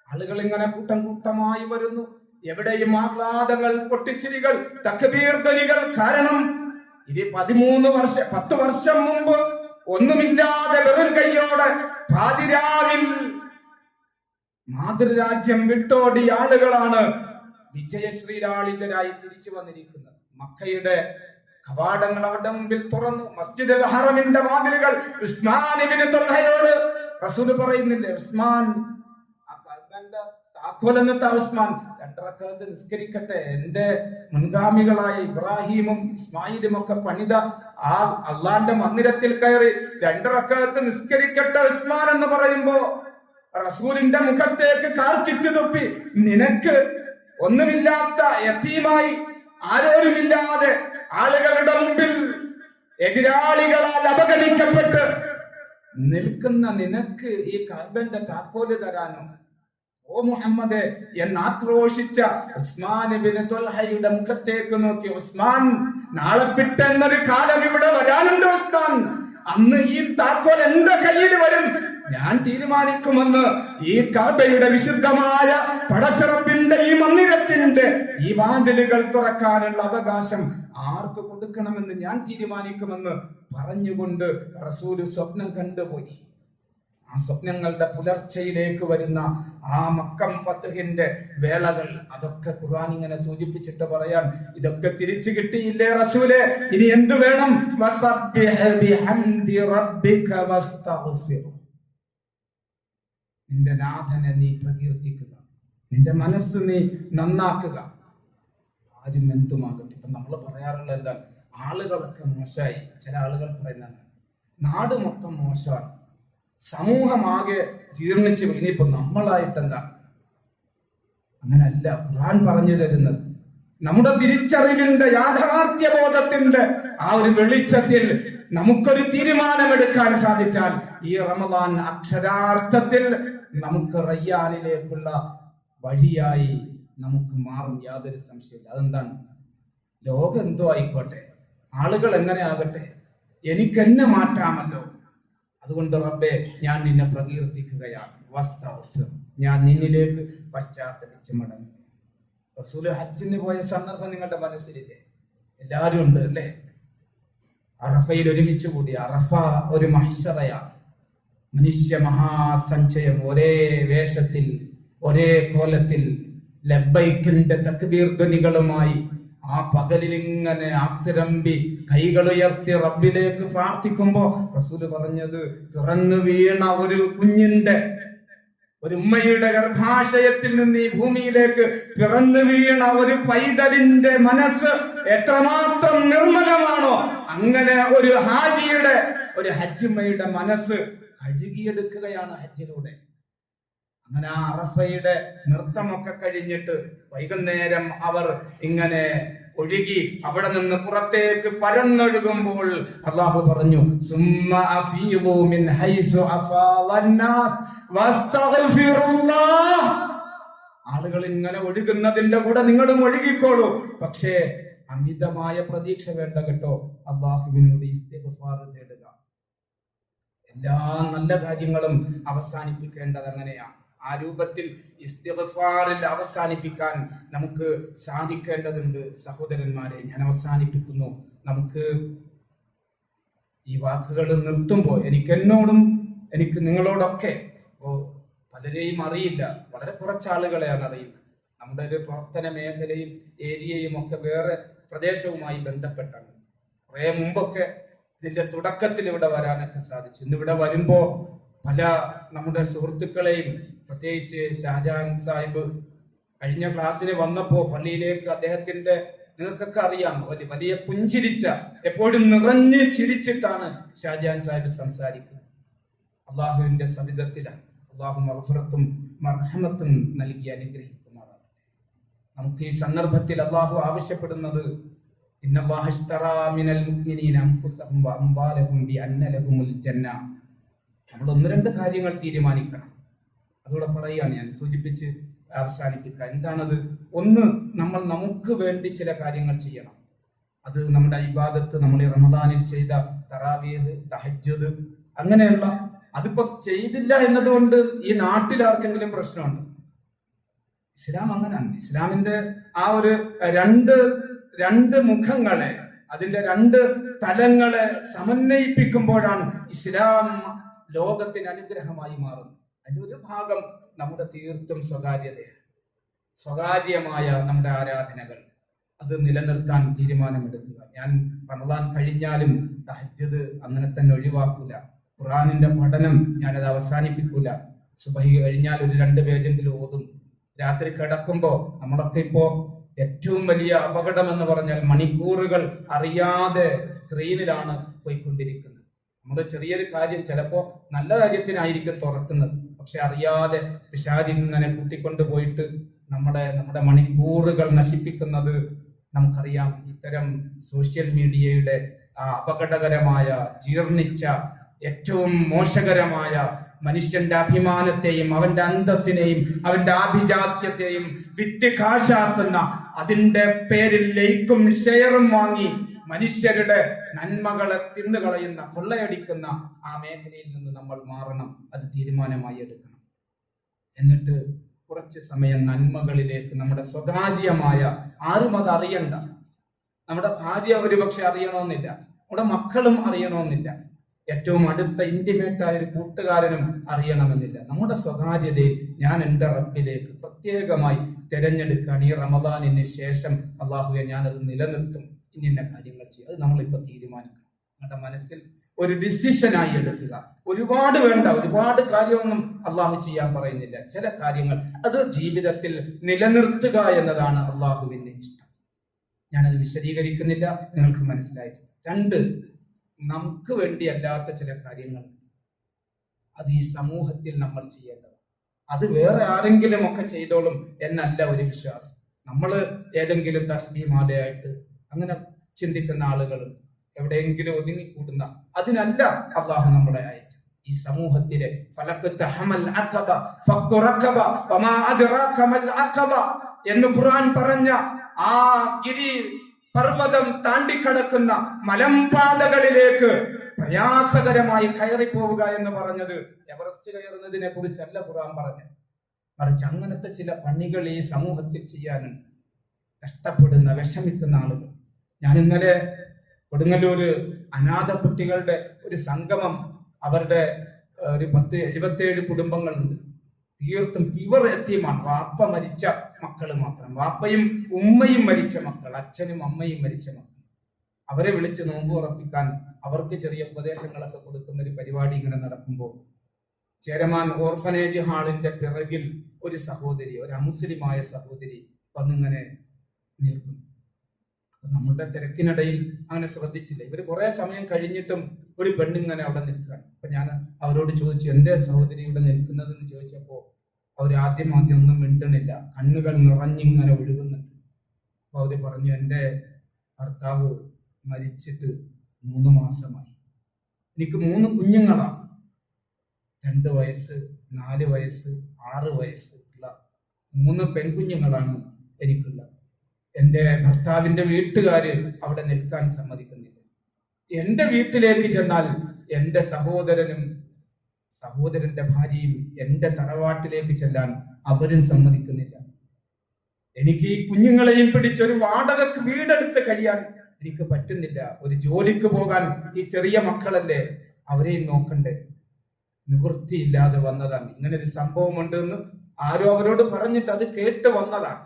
[SPEAKER 1] ആളുകൾ ഇങ്ങനെ കൂട്ടം കൂട്ടമായി വരുന്നു. എവിടെയും ആഹ്ലാദങ്ങൾ, പൊട്ടിച്ചിരികൾ, തക്ബീർ ധ്വനികൾ. കാരണം ഇത് 10 വർഷം മുമ്പ് ഒന്നുമില്ലാതെ വെറും കൈയോടെ പാതിരാവിൽ മാതൃരാജ്യം വിട്ടോടിയ ആളുകളാണ് വിജയശ്രീലാളിതരായി തിരിച്ചു വന്നിരിക്കുന്നത്. മക്കയുടെ കവാടങ്ങൾ അവരുടെ മുമ്പിൽ തുറന്നു. മസ്ജിദുൽ ഹറമിന്റെ വാതിലുകൾ ഉസ്മാൻ ഇബ്നു തൽഹയോട് റസൂൽ പറയുന്നില്ലേ, ഉസ്മാൻ താക്കോലെന്നത്ത ഉസ്മാൻ 2 റക്അത്ത് നിസ്കരിക്കട്ടെ, എന്റെ മുൻഗാമികളായ ഇബ്രാഹിമും ഇസ്മായിലും ഒക്കെ പണിത ആ അള്ളാന്റെ മന്ദിരത്തിൽ കയറി 2 റക്അത്ത് നിസ്കരിക്കട്ടെ ഉസ്മാൻ എന്ന് പറയുമ്പോ റസൂലിന്റെ മുഖത്തേക്ക് കാർക്കിച്ചു തുപ്പി, നിനക്ക് ഒന്നുമില്ലാത്ത യതീമായി ആരോരുമില്ലാതെ ആളുകളുടെ മുമ്പിൽ എതിരാളികളാൽ അവഗണിക്കപ്പെട്ട് നിൽക്കുന്ന നിനക്ക് ഈ കഅബന്റെ താക്കോല് തരാനോ ഓ മുഹമ്മദ് എന്നാക്രോശിച്ച ഉസ്മാൻ ഇബ്നു ത്വൽഹയുടെ മുഖത്തേക്ക് നോക്കി, ഉസ്മാൻ നാളെ പിറ്റെന്നൊരു കാലം ഇവിടെ വരാനുണ്ട് ഉസ്മാൻ. അന്ന് ഈ താക്കോൽ എന്റെ കയ്യിൽ വരും. ഞാൻ തീരുമാനിക്കുമെന്ന്. ഈ കഅബയുടെ വിശുദ്ധമായ പടച്ചറപ്പിന്റെ ഈ മന്ദിരത്തിന്റെ ഈ വാതിലുകൾ തുറക്കാനുള്ള അവകാശം ആർക്ക് കൊടുക്കണമെന്ന് ഞാൻ തീരുമാനിക്കുമെന്ന് പറഞ്ഞുകൊണ്ട് റസൂല് സ്വപ്നം കണ്ടുപോയി. ആ സ്വപ്നങ്ങളുടെ പുലർച്ചയിലേക്ക് വരുന്ന ആ മക്കം ഫത്ഹിന്റെ വേളകൾ, അതൊക്കെ ഖുർആൻ ഇങ്ങനെ സൂചിപ്പിച്ചിട്ട് പറയാൻ, ഇതൊക്കെ തിരിച്ചു കിട്ടിയില്ലേ റസൂലേ, ഇനി എന്ത് വേണം? വസബ്ബിഹ് ബിഹംദി റബ്ബിക വസ്തഗ്ഫിർ. നിന്റെ നാഥനെ നീ പ്രകീർത്തിക്കുക, നിന്റെ മനസ്സ് നീ നന്നാക്കുക. ആരും എന്തുമാകട്ടെ. ഇപ്പൊ നമ്മൾ പറയാറുള്ള എന്താ, ആളുകളൊക്കെ മോശമായി. ചില ആളുകൾ പറയുന്നത് നാട് മൊത്തം മോശമാണ്, സമൂഹമാകെ ജീർണിച്ച്, ഇനിയിപ്പോ നമ്മളായിട്ടെന്താ? അങ്ങനല്ല ഖുർആൻ പറഞ്ഞു തരുന്നത്. നമ്മുടെ തിരിച്ചറിവിന്റെ യാഥാർത്ഥ്യബോധത്തിന്റെ ആ ഒരു വെളിച്ചത്തിൽ നമുക്കൊരു തീരുമാനമെടുക്കാൻ സാധിച്ചാൽ ഈ റമദാൻ അക്ഷരാർത്ഥത്തിൽ നമുക്ക് റയ്യാനിലേക്കുള്ള വഴിയായി നമുക്ക് മാറും, യാതൊരു സംശയമില്ല. അതെന്താണ്? ലോകം എന്തോ ആയിക്കോട്ടെ, ആളുകൾ എങ്ങനെ ആകട്ടെ, എനിക്കെന്നെ മാറ്റാമല്ലോ. അതുകൊണ്ട് റബ്ബേ, ഞാൻ നിന്നെ പ്രകീർത്തിക്കുകയാണ്. വസ്തഗ്ഫിർ, ഞാൻ നിന്നിലേക്ക് പശ്ചാത്തപിച്ച് മടങ്ങുക. റസൂല് ഹജ്ജിന് പോയ സന്ദർഭം നിങ്ങളുടെ മനസ്സിലില്ലേ? എല്ലാവരും ഉണ്ട് അല്ലേ? അറഫയിൽ ഒരുമിച്ച് കൂടി. അറഫ ഒരു മഹ്ശറയാണ്, മനുഷ്യ മഹാസഞ്ചയം. ഒരേ വേഷത്തിൽ, ഒരേ കോലത്തിൽ ലബ്ബൈക്കിന്റെ തക്ബീർ ധ്വനികളുമായി ആ പകലിൽ ഇങ്ങനെ ആർത്തിരമ്പി കൈകൾ ഉയർത്തി റബ്ബിലേക്ക് പ്രാർത്ഥിക്കുമ്പോ റസൂല് പറഞ്ഞത്, തുറന്നു വീണ ഒരു കുഞ്ഞിന്റെ, ഒരു ഉമ്മയുടെ ഗർഭാശയത്തിൽ നിന്ന് ഈ ഭൂമിയിലേക്ക് പിറന്നു വീണ ഒരു പൈതലിന്റെ മനസ്സ് എത്രമാത്രം നിർമ്മലമാണോ, അങ്ങനെ ഒരു ഹാജിയുടെ, ഒരു ഹജ്ജുമ്മയുടെ മനസ്സ് കഴുകിയെടുക്കുകയാണ് ഹജ്ജിലൂടെ. അങ്ങനെ ആ അറഫയുടെ നൃത്തമൊക്കെ കഴിഞ്ഞിട്ട് വൈകുന്നേരം അവർ ഇങ്ങനെ ഒഴുകി അവിടെ നിന്ന് പുറത്തേക്ക് പരന്നൊഴുകുമ്പോൾ അല്ലാഹു പറഞ്ഞു, സുമ്മ അഫീദു മിൻ ഹൈസു അഫാലന്നാസ് വസ്തഗ്ഫിറുല്ലാഹ്. ആളുകൾ ഇങ്ങനെ ഒഴുകുന്നതിന്റെ കൂടെ നിങ്ങളും ഒഴുകിക്കോളൂ. പക്ഷേ അമിതമായ പ്രതീക്ഷ വേണ്ട കേട്ടോ. അല്ലാഹുവിനോട് ഇസ്തിഗ്ഫാർ തേടുക. എല്ലാ നല്ല കാര്യങ്ങളും അവസാനിപ്പിക്കേണ്ടത് അങ്ങനെയാണ്. ആ രൂപത്തിൽ ഇസ്തിഗ്ഫാറിൽ അവസാനിപ്പിക്കാൻ നമുക്ക് സാധിക്കേണ്ടതുണ്ട്. സഹോദരന്മാരെ, ഞാൻ അവസാനിപ്പിക്കുന്നു. നമുക്ക് ഈ വാക്കുകൾ നിർത്തുമ്പോൾ എനിക്ക് നിങ്ങളോടൊക്കെ പലരെയും അറിയില്ല, വളരെ കുറച്ചാളുകളെയാണ് അറിയുന്നത്. നമ്മുടെ ഒരു പ്രവർത്തന മേഖലയും ഏരിയയും ഒക്കെ വേറെ പ്രദേശവുമായി ബന്ധപ്പെട്ടാണ്. കുറെ മുമ്പൊക്കെ ഇതിന്റെ തുടക്കത്തിൽ ഇവിടെ വരാനൊക്കെ സാധിച്ചു. ഇന്നിവിടെ വരുമ്പോ പല നമ്മുടെ സുഹൃത്തുക്കളെയും, പ്രത്യേകിച്ച് ഷാജഹാൻ സാഹിബ് കഴിഞ്ഞ ക്ലാസ്സിന് വന്നപ്പോ പള്ളിയിലേക്ക് അദ്ദേഹത്തിന്റെ, നിങ്ങൾക്കൊക്കെ അറിയാം, വലിയ പുഞ്ചിരിച്ച, എപ്പോഴും നിറഞ്ഞു ചിരിച്ചിട്ടാണ് ഷാജഹാൻ സാഹിബ് സംസാരിക്കുക. അള്ളാഹുവിന്റെ സവിധത്തിലാണ്. അള്ളാഹു മഗ്ഫിറത്തും മർഹമത്തും നൽകി അനുഗ്രഹിക്കുമാറാണ്. നമുക്ക് ഈ സന്ദർഭത്തിൽ അള്ളാഹു ആവശ്യപ്പെടുന്നത്, ഇന്നല്ലാഹ ഇശ്തറാ മിനൽ മുഅ്മിനീന അൻഫുസഹും വഅംവാലഹും ബിഅന്ന ലഹുമുൽ ജന്ന. നമ്മൾ ഒന്ന് രണ്ട് കാര്യങ്ങൾ തീരുമാനിക്കണം. അതോടെ പറയുകയാണ്, ഞാൻ സൂചിപ്പിച്ച് അവസാനിപ്പിക്കുക. എന്താണത്? ഒന്ന്, നമ്മൾ നമുക്ക് വേണ്ടി ചില കാര്യങ്ങൾ ചെയ്യണം. അത് നമ്മുടെ ഇബാദത്ത്, നമ്മൾ ഈ റമദാനിൽ ചെയ്ത തറാവീഹ്, തഹജ്ജുദ്, അങ്ങനെയുള്ള, അതിപ്പോ ചെയ്തില്ല എന്നതുകൊണ്ട് ഈ നാട്ടിൽ ആർക്കെങ്കിലും പ്രശ്നമുണ്ട്? ഇസ്ലാം അങ്ങനെയാണ്. ഇസ്ലാമിന്റെ ആ ഒരു രണ്ട് മുഖങ്ങളെ, അതിന്റെ രണ്ട് തലങ്ങളെ സമന്വയിപ്പിക്കുമ്പോഴാണ് ഇസ്ലാം ലോകത്തിന് അനുഗ്രഹമായി മാറുന്നത്. അതിന്റെ ഒരു ഭാഗം നമ്മുടെ തീർത്തും സ്വകാര്യമായ നമ്മുടെ ആരാധനകൾ, അത് നിലനിർത്താൻ തീരുമാനമെടുക്കുക. ഞാൻ റമദാൻ കഴിഞ്ഞാലും തഹജ്ജുദ് അങ്ങനെ തന്നെ ഒഴിവാക്കൂല. ഖുർആനിന്റെ പഠനം ഞാനത് അവസാനിപ്പിക്കൂല. സുബഹി കഴിഞ്ഞാൽ ഒരു 2 പേജെങ്കിലും ഓതും. രാത്രി കിടക്കുമ്പോ, നമ്മളൊക്കെ ഇപ്പോ ഏറ്റവും വലിയ അപകടം എന്ന് പറഞ്ഞാൽ മണിക്കൂറുകൾ അറിയാതെ സ്ക്രീനിലാണ് പോയിക്കൊണ്ടിരിക്കുന്നത്. നമ്മുടെ ചെറിയൊരു കാര്യം ചിലപ്പോ നല്ല കാര്യത്തിനായിരിക്കും തുറക്കുന്നത്, പക്ഷെ അറിയാതെ പിശാചി ഇങ്ങനെ കൂട്ടിക്കൊണ്ടു പോയിട്ട് നമ്മുടെ മണിക്കൂറുകൾ നശിപ്പിക്കുന്നത് നമുക്കറിയാം. ഇത്തരം സോഷ്യൽ മീഡിയയുടെ അപകടകരമായ, ജീർണിച്ച, ഏറ്റവും മോശകരമായ, മനുഷ്യന്റെ അഭിമാനത്തെയും അവന്റെ അന്തസ്സിനെയും അവന്റെ ആഭിജാത്യത്തെയും വിറ്റ് കാശാക്കുന്ന, അതിന്റെ പേരിൽ ലൈക്കും ഷെയറും വാങ്ങി മനുഷ്യരുടെ നന്മകളെ തിന്നുകളയുന്ന, കൊള്ളയടിക്കുന്ന ആ മേഖലയിൽ നിന്ന് നമ്മൾ മാറണം. അത് തീരുമാനമായി എടുക്കണം. എന്നിട്ട് കുറച്ച് സമയം നന്മകളിലേക്ക്, നമ്മുടെ സ്വകാര്യമായ, ആരും അത് അറിയണ്ട. നമ്മുടെ ഭാര്യ ഒരുപക്ഷെ അറിയണമെന്നില്ല, നമ്മുടെ മക്കളും അറിയണമെന്നില്ല, ഏറ്റവും അടുത്ത ഇന്റിമേറ്റ് ആയ ഒരു കൂട്ടുകാരനും അറിയണമെന്നില്ല. നമ്മുടെ സ്വകാര്യതയിൽ ഞാൻ എൻ്റെ റബ്ബിലേക്ക് പ്രത്യേകമായി തിരഞ്ഞെടുക്കുകയാണ്. ഈ റമദാനിന് ശേഷം അള്ളാഹുവെ ഞാനത് നിലനിർത്തും, ഇന്ന കാര്യങ്ങൾ ചെയ്യും. അത് നമ്മളിപ്പോ തീരുമാനിക്കണം. നമ്മുടെ മനസ്സിൽ ഒരു ഡിസിഷനായി എടുക്കുക. ഒരുപാട് വേണ്ട, ഒരുപാട് കാര്യമൊന്നും അള്ളാഹു ചെയ്യാൻ പറയുന്നില്ല. ചില കാര്യങ്ങൾ അത് ജീവിതത്തിൽ നിലനിർത്തുക എന്നതാണ് അള്ളാഹുവിന്റെ ഇഷ്ടം. ഞാനത് വിശദീകരിക്കുന്നില്ല, നിങ്ങൾക്ക് മനസ്സിലായിട്ടില്ല. 2, നമുക്ക് വേണ്ടിയല്ലാത്ത ചില കാര്യങ്ങൾ അത് ഈ സമൂഹത്തിൽ നമ്മൾ ചെയ്യേണ്ടത്. അത് വേറെ ആരെങ്കിലും ഒക്കെ ചെയ്തോളും എന്നല്ല ഒരു വിശ്വാസം. നമ്മൾ ഏതെങ്കിലും തസ്ബീഹ് അങ്ങനെ ചിന്തിക്കുന്ന ആളുകളുണ്ട്, എവിടെയെങ്കിലും ഒതുങ്ങിക്കൂടുന്ന. അതിനല്ല അള്ളാഹു നമ്മളെ അയച്ചു. ഈ സമൂഹത്തിലെ എന്ന് ഖുർആൻ പറഞ്ഞ ആ ഗിരി പർവ്വതം താണ്ടിക്കടക്കുന്ന മലമ്പാതകളിലേക്ക് പ്രയാസകരമായി കയറിപ്പോവുക എന്ന് പറഞ്ഞത് എവറസ്റ്റ് കയറുന്നതിനെ കുറിച്ചല്ല ഖുർആൻ പറഞ്ഞത്. മറിച്ച് അങ്ങനത്തെ ചില പണികൾ ഈ സമൂഹത്തിൽ ചെയ്യാനുണ്ട്. കഷ്ടപ്പെടുന്ന, വിഷമിക്കുന്ന ആളുകൾ. ഞാൻ ഇന്നലെ കൊടുങ്ങല്ലൂര് അനാഥ കുട്ടികളുടെ ഒരു സംഗമം, അവരുടെ ഒരു 77 കുടുംബങ്ങളുണ്ട്. തീർത്തും പ്യുവർ യതീമാണ്. വാപ്പ മരിച്ച മക്കള് മാത്രം, വാപ്പയും ഉമ്മയും മരിച്ച മക്കൾ, അച്ഛനും അമ്മയും മരിച്ച മക്കൾ. അവരെ വിളിച്ച് നോമ്പ് ഉറപ്പിക്കാൻ അവർക്ക് ചെറിയ ഉപദേശങ്ങളൊക്കെ കൊടുക്കുന്ന ഒരു പരിപാടി ഇങ്ങനെ നടക്കുമ്പോൾ ചേരമാൻ ഓർഫനേജ് ഹാളിന്റെ പിറകിൽ ഒരു സഹോദരി, ഒരു അമുസ്ലിമായ സഹോദരി വന്നിങ്ങനെ നിൽക്കുന്നു. നമ്മുടെ തിരക്കിനിടയിൽ അങ്ങനെ ശ്രദ്ധിച്ചില്ല. ഇവര് കുറെ സമയം കഴിഞ്ഞിട്ടും ഒരു പെണ്ണിങ്ങനെ അവിടെ നിൽക്കുകയാണ്. അപ്പൊ ഞാൻ അവരോട് ചോദിച്ചു, എന്തേ സഹോദരി ഇവിടെ നിൽക്കുന്നതെന്ന് ചോദിച്ചപ്പോ അവർ ആദ്യം ഒന്നും മിണ്ടണില്ല, കണ്ണുകൾ നിറഞ്ഞിങ്ങനെ ഒഴുകുന്നുണ്ട്. അപ്പൊ അവര് പറഞ്ഞു, എൻ്റെ ഭർത്താവ് മരിച്ചിട്ട് 3 മാസമായി. എനിക്ക് 3 കുഞ്ഞുങ്ങളാണ്. 2 വയസ്സ്, 4 വയസ്സ്, 6 വയസ്സ് ഉള്ള 3 പെൺകുഞ്ഞുങ്ങളാണ് എനിക്കുള്ളത്. എൻ്റെ ഭർത്താവിന്റെ വീട്ടുകാര് അവിടെ നിൽക്കാൻ സമ്മതിക്കുന്നില്ല. എൻ്റെ വീട്ടിലേക്ക് ചെന്നാൽ എൻ്റെ സഹോദരന്റെ ഭാര്യയും എൻ്റെ തറവാട്ടിലേക്ക് ചെല്ലാൻ അവരും സമ്മതിക്കുന്നില്ല. എനിക്ക് ഈ കുഞ്ഞുങ്ങളെയും പിടിച്ചൊരു വാടകക്ക് വീടെടുത്ത് കഴിയാൻ എനിക്ക് പറ്റുന്നില്ല. ഒരു ജോലിക്ക് പോകാൻ ഈ ചെറിയ മക്കളല്ലേ, അവരെയും നോക്കണ്ടേ. നിവൃത്തിയില്ലാതെ വന്നതാണ്. ഇങ്ങനെ ഒരു സംഭവം ഉണ്ടെന്ന് ആരോ അവരോട് പറഞ്ഞിട്ട് അത് കേട്ട് വന്നതാണ്.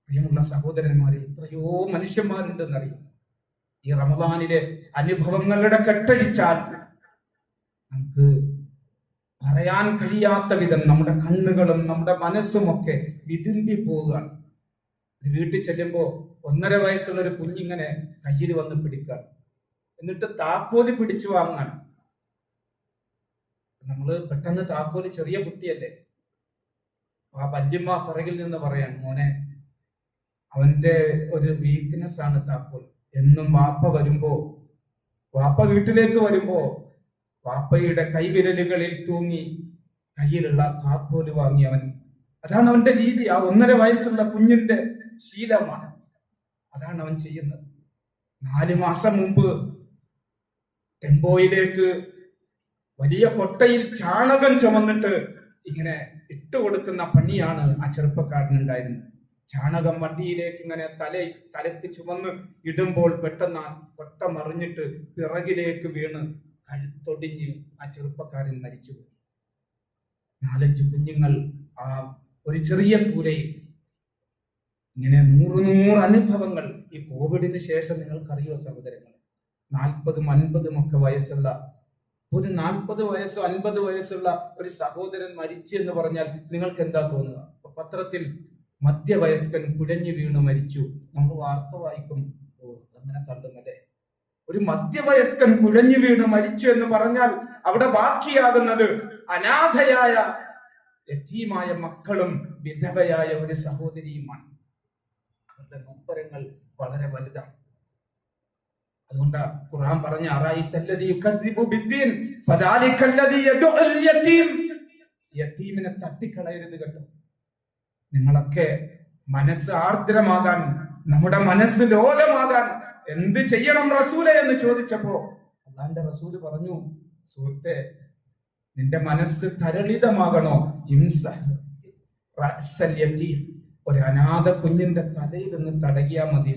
[SPEAKER 1] പ്രിയമുള്ള സഹോദരന്മാരെ, എത്രയോ മനുഷ്യന്മാരുണ്ടെന്നറിയും. ഈ റമദാനിലെ അനുഭവങ്ങളുടെ കെട്ടഴിച്ചാൽ നമുക്ക് പറയാൻ കഴിയാത്ത വിധം നമ്മുടെ കണ്ണുകളും നമ്മുടെ മനസ്സും ഒക്കെ വിതുമ്പി പോവുകയാണ്. ഒരു വീട്ടിൽ ചെല്ലുമ്പോ 1.5 വയസ്സുള്ള ഒരു കുഞ്ഞിങ്ങനെ കയ്യിൽ വന്ന് പിടിക്കാൻ, എന്നിട്ട് താക്കോല് പിടിച്ചു വാങ്ങാൻ. നമ്മള് പെട്ടെന്ന് താക്കോല്, ചെറിയ കുട്ടിയല്ലേ, ആ വല്യമ്മ പിറകിൽ നിന്ന് പറയാൻ, മോനെ അവന്റെ ഒരു വീക്ക്നെസ് ആണ് താക്കോൽ. എന്നും വാപ്പ വീട്ടിലേക്ക് വരുമ്പോ വാപ്പയുടെ കൈവിരലുകളിൽ തൂങ്ങി കയ്യിലുള്ള താക്കോല് വാങ്ങി അവൻ, അതാണ് അവന്റെ രീതി. ആ 1.5 വയസ്സുള്ള കുഞ്ഞിന്റെ ശീലമാണ്, അതാണ് അവൻ ചെയ്യുന്നത്. 4 മാസം മുമ്പ് ടെമ്പോയിലേക്ക് വലിയ കൊട്ടയിൽ ചാണകം ചുമന്നിട്ട് ഇങ്ങനെ ഇട്ടുകൊടുക്കുന്ന പണിയാണ് ആ ചെറുപ്പക്കാരനുണ്ടായിരുന്നത്. ചാണകം വണ്ടിയിലേക്ക് ഇങ്ങനെ തലക്ക് ചുമന്ന് ഇടുമ്പോൾ പെട്ടെന്ന് കൊട്ട മറിഞ്ഞിട്ട് പിറകിലേക്ക് വീണ് കഴുത്തൊടിഞ്ഞ് ആ ചെറുപ്പക്കാരൻ മരിച്ചുപോയി. 4-5 കുഞ്ഞുങ്ങൾ ആ ഒരു ചെറിയ കൂരയിൽ. ഇങ്ങനെ 100 അനുഭവങ്ങൾ ഈ കോവിഡിന് ശേഷം നിങ്ങൾക്കറിയോ സഹോദരങ്ങൾ. 40-ഉം 50-ഉം ഒക്കെ വയസ്സുള്ള ഒരു 40 വയസ്സോ 50 വയസ്സുള്ള ഒരു സഹോദരൻ മരിച്ചു എന്ന് പറഞ്ഞാൽ നിങ്ങൾക്ക് എന്താ തോന്നുക? പത്രത്തിൽ മധ്യവയസ്കൻ കുഴഞ്ഞു വീണ് മരിച്ചു, നമ്മൾ വാർത്ത വായിക്കും, അങ്ങനെ തള്ളുമല്ലേ. ഒരു മധ്യവയസ്കൻ കുഴഞ്ഞു വീണ് മരിച്ചു എന്ന് പറഞ്ഞാൽ അവിടെ ബാക്കിയാകുന്നത് അനാഥയായ യതീമായ മക്കളും വിധവയായ ഒരു സഹോദരിയുമാണ്. അവരുടെ നൊമ്പരങ്ങൾ വളരെ വലുതാണ്. അതുകൊണ്ട് ഖുർആൻ പറഞ്ഞ യതീമിനെ തട്ടിക്കളയരുത് കേട്ടോ. നിങ്ങളൊക്കെ മനസ്സ് ആർദ്രമാകാൻ, നമ്മുടെ മനസ്സ് ലോലമാകാൻ എന്ത് ചെയ്യണം റസൂലെ എന്ന് ചോദിച്ചപ്പോ അള്ളാന്റെ റസൂല് പറഞ്ഞു, സുഹൃത്തെ, നിന്റെ മനസ്സ് തരളിതമാകണോ, ഒരു അനാഥ കുഞ്ഞിന്റെ തലയിൽ നിന്ന് തടകിയാ മതി.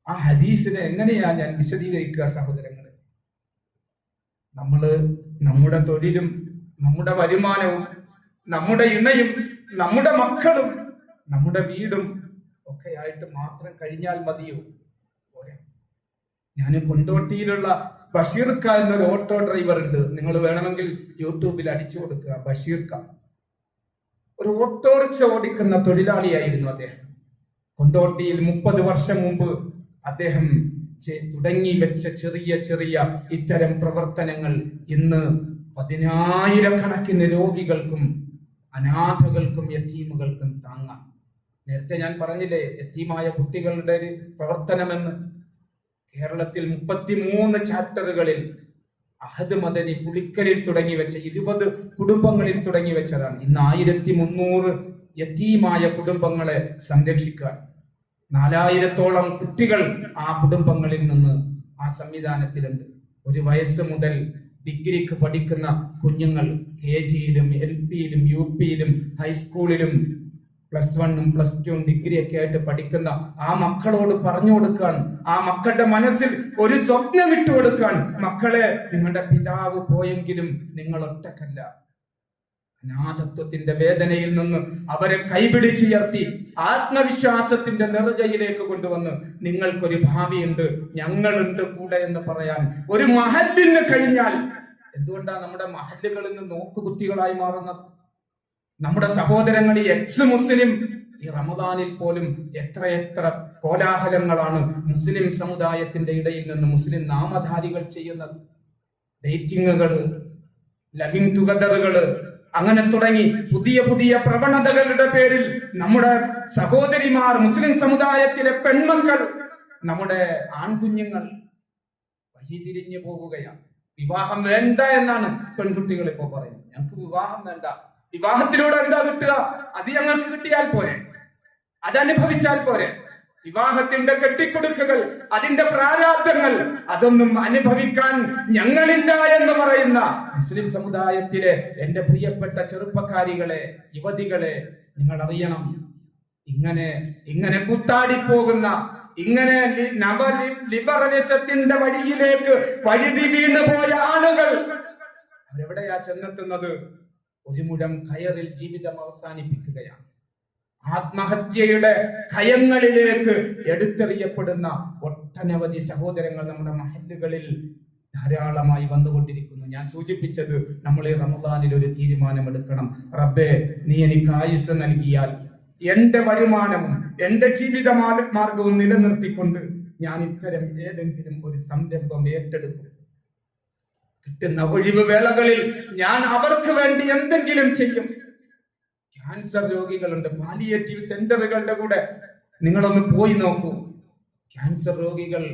[SPEAKER 1] ആ ഹദീസിനെ എങ്ങനെയാ ഞാൻ വിശദീകരിക്കുക സഹോദരങ്ങളെ? നമ്മള് നമ്മുടെ തൊഴിലും നമ്മുടെ വരുമാനവും നമ്മുടെ ഇണയും നമ്മുടെ മക്കളും നമ്മുടെ വീടും ഒക്കെ ആയിട്ട് മാത്രം കഴിഞ്ഞാൽ മതിയോ? പോരാ. ഞാൻ കൊണ്ടോട്ടിയിലുള്ള ബഷീർക്ക എന്നൊരു ഓട്ടോ ഡ്രൈവർ ഉണ്ട്. നിങ്ങൾ വേണമെങ്കിൽ യൂട്യൂബിൽ അടിച്ചു കൊടുക്കുക. ബഷീർക്ക ഒരു ഓട്ടോറിക്ഷ ഓടിക്കുന്ന തൊഴിലാളിയായിരുന്നു അദ്ദേഹം. കൊണ്ടോട്ടിയിൽ 30 വർഷം മുമ്പ് അദ്ദേഹം തുടങ്ങി വെച്ച ചെറിയ ചെറിയ ഇത്തരം പ്രവർത്തനങ്ങൾ ഇന്ന് 10,000-കണക്കിന് രോഗികൾക്കും അനാഥകൾക്കും യതീമുകൾക്കും താങ്ങാം. നേരത്തെ ഞാൻ പറഞ്ഞില്ലേ യതീമായ കുട്ടികളുടെ ഒരു പ്രവർത്തനമെന്ന്. കേരളത്തിൽ 33 ചാപ്റ്ററുകളിൽ അഹദ് മദനി പുളിക്കലിൽ തുടങ്ങി വെച്ച 20 കുടുംബങ്ങളിൽ തുടങ്ങി വെച്ചതാണ്. ഇന്ന് 1300 യതീമായ കുടുംബങ്ങളെ സംരക്ഷിക്കാൻ 4000-ഓളം കുട്ടികൾ ആ കുടുംബങ്ങളിൽ നിന്ന് ആ സംവിധാനത്തിലുണ്ട്. 1 വയസ്സ് മുതൽ ഡിഗ്രിക്ക് പഠിക്കുന്ന കുഞ്ഞുങ്ങൾ KG-യിലും LP-യിലും UP-യിലും ഹൈസ്കൂളിലും +1-ഉം +2-ഉം ഡിഗ്രി ഒക്കെ ആയിട്ട് പഠിക്കുന്ന ആ മക്കളോട് പറഞ്ഞു കൊടുക്കാൻ, ആ മക്കളുടെ മനസ്സിൽ ഒരു സ്വപ്നം ഇട്ടു കൊടുക്കാൻ, മക്കളെ, നിങ്ങളുടെ പിതാവ് പോയെങ്കിലും നിങ്ങൾ ഒറ്റക്കല്ല. അനാഥത്വത്തിന്റെ വേദനയിൽ നിന്ന് അവരെ കൈപിടിച്ചുയർത്തി ആത്മവിശ്വാസത്തിന്റെ നെറുകയിലേക്ക് കൊണ്ടുവന്ന് നിങ്ങൾക്കൊരു ഭാവിയുണ്ട്, ഞങ്ങളുണ്ട് കൂടെ എന്ന് പറയാൻ ഒരു മഹല്ലിന് കഴിഞ്ഞാൽ എന്തുകൊണ്ടാണ് നമ്മുടെ മഹല്ലുകളിൽ നിന്ന് നോക്കുകുത്തികളായി മാറുന്നത്? നമ്മുടെ സഹോദരങ്ങൾ ഈ എക്സ് മുസ്ലിം ഈ റമദാനിൽ പോലും എത്രയെത്ര കോലാഹലങ്ങളാണ് മുസ്ലിം സമുദായത്തിന്റെ ഇടയിൽ നിന്ന് മുസ്ലിം നാമധാരികൾ ചെയ്യുന്നത്. ഡേറ്റിങ്ങുകള്, ലവിങ് ടുഗദറുകള്, അങ്ങനെ തുടങ്ങി പുതിയ പുതിയ പ്രവണതകളുടെ പേരിൽ നമ്മുടെ സഹോദരിമാർ, മുസ്ലിം സമുദായത്തിലെ പെൺമക്കൾ, നമ്മുടെ ആൺകുഞ്ഞുങ്ങൾ വഴിതിരിഞ്ഞു പോവുകയാണ്. വിവാഹം വേണ്ട എന്നാണ് പെൺകുട്ടികൾ ഇപ്പോ പറയുന്നത്. ഞങ്ങൾക്ക് വിവാഹം വേണ്ട, വിവാഹത്തിലൂടെ എന്താ കിട്ടുക? അത് ഞങ്ങൾക്ക് കിട്ടിയാൽ പോരെ, അതനുഭവിച്ചാൽ പോരെ. വിവാഹത്തിന്റെ കെട്ടിക്കൊടുക്കുകൾ, അതിന്റെ പ്രാരാബ്ദങ്ങൾ, അതൊന്നും അനുഭവിക്കാൻ ഞങ്ങളില്ല എന്ന് പറയുന്ന മുസ്ലിം സമുദായത്തിലെ എന്റെ പ്രിയപ്പെട്ട ചെറുപ്പക്കാരികളെ, യുവതികളെ, നിങ്ങൾ അറിയണം, ഇങ്ങനെ കുത്താടിപ്പോകുന്ന, ഇങ്ങനെ നവ ലിബറലിസത്തിന്റെ വഴിയിലേക്ക് വഴുതി വീണു പോയ ആളുകൾ അവരെവിടെയാ ചെന്നെത്തുന്നത്? ഒരു മുഴം കയറിൽ ജീവിതം അവസാനിപ്പിക്കുകയാണ്. ആത്മഹത്യയുടെ കയങ്ങളിലേക്ക് എടുത്തെറിയപ്പെടുന്ന ഒട്ടനവധി സഹോദരങ്ങൾ നമ്മുടെ മഹല്ലുകളിൽ ധാരാളമായി വന്നുകൊണ്ടിരിക്കുന്നു. ഞാൻ സൂചിപ്പിച്ചത്, നമ്മൾ ഈ റമദാനിൽ ഒരു തീരുമാനമെടുക്കണം. റബ്ബേ, നീ എനിക്ക് ആയുസ് നൽകിയാൽ എന്റെ വരുമാനവും എന്റെ ജീവിത മാർഗവും നിലനിർത്തിക്കൊണ്ട് ഞാൻ ഇത്തരം ഏതെങ്കിലും ഒരു സംരംഭം ഏറ്റെടുക്കും. കിട്ടുന്ന ഒഴിവ് വേളകളിൽ ഞാൻ അവർക്ക് വേണ്ടി എന്തെങ്കിലും ചെയ്യും. ക്യാൻസർ രോഗികളുണ്ട്, പാലിയേറ്റീവ് സെന്ററുകളുടെ കൂടെ നിങ്ങളൊന്ന് പോയി നോക്കൂ. ക്യാൻസർ രോഗികൾ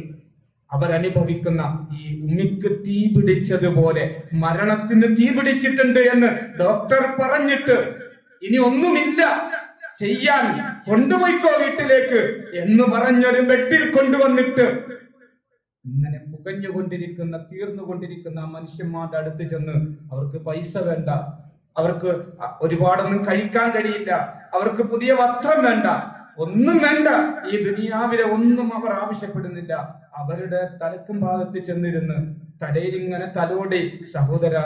[SPEAKER 1] അവരനുഭവിക്കുന്ന ഈ ഉമ്മിക്ക് തീ പിടിച്ചതുപോലെ മരണത്തിന് തീ പിടിച്ചിട്ടുണ്ട് എന്ന് ഡോക്ടർ പറഞ്ഞിട്ട് ഇനി ഒന്നുമില്ല ചെയ്യാൻ, കൊണ്ടുപോയിക്കോ വീട്ടിലേക്ക് എന്ന് പറഞ്ഞൊരു ബെഡിൽ കൊണ്ടുവന്നിട്ട് ഇങ്ങനെ പുകഞ്ഞുകൊണ്ടിരിക്കുന്ന, തീർന്നുകൊണ്ടിരിക്കുന്ന മനുഷ്യന്മാരുടെ അടുത്ത് ചെന്ന് അവർക്ക് പൈസ വേണ്ട, അവർക്ക് ഒരുപാടൊന്നും കഴിക്കാൻ കഴിയില്ല, അവർക്ക് പുതിയ വസ്ത്രം വേണ്ട, ഒന്നും വേണ്ട, ഈ ദുനിയാവിലെ ഒന്നും അവർ ആവശ്യപ്പെടുന്നില്ല. അവരുടെ തലക്കും ഭാഗത്ത് ചെന്നിരുന്ന് തലയിൽ ഇങ്ങനെ തലോടി, സഹോദര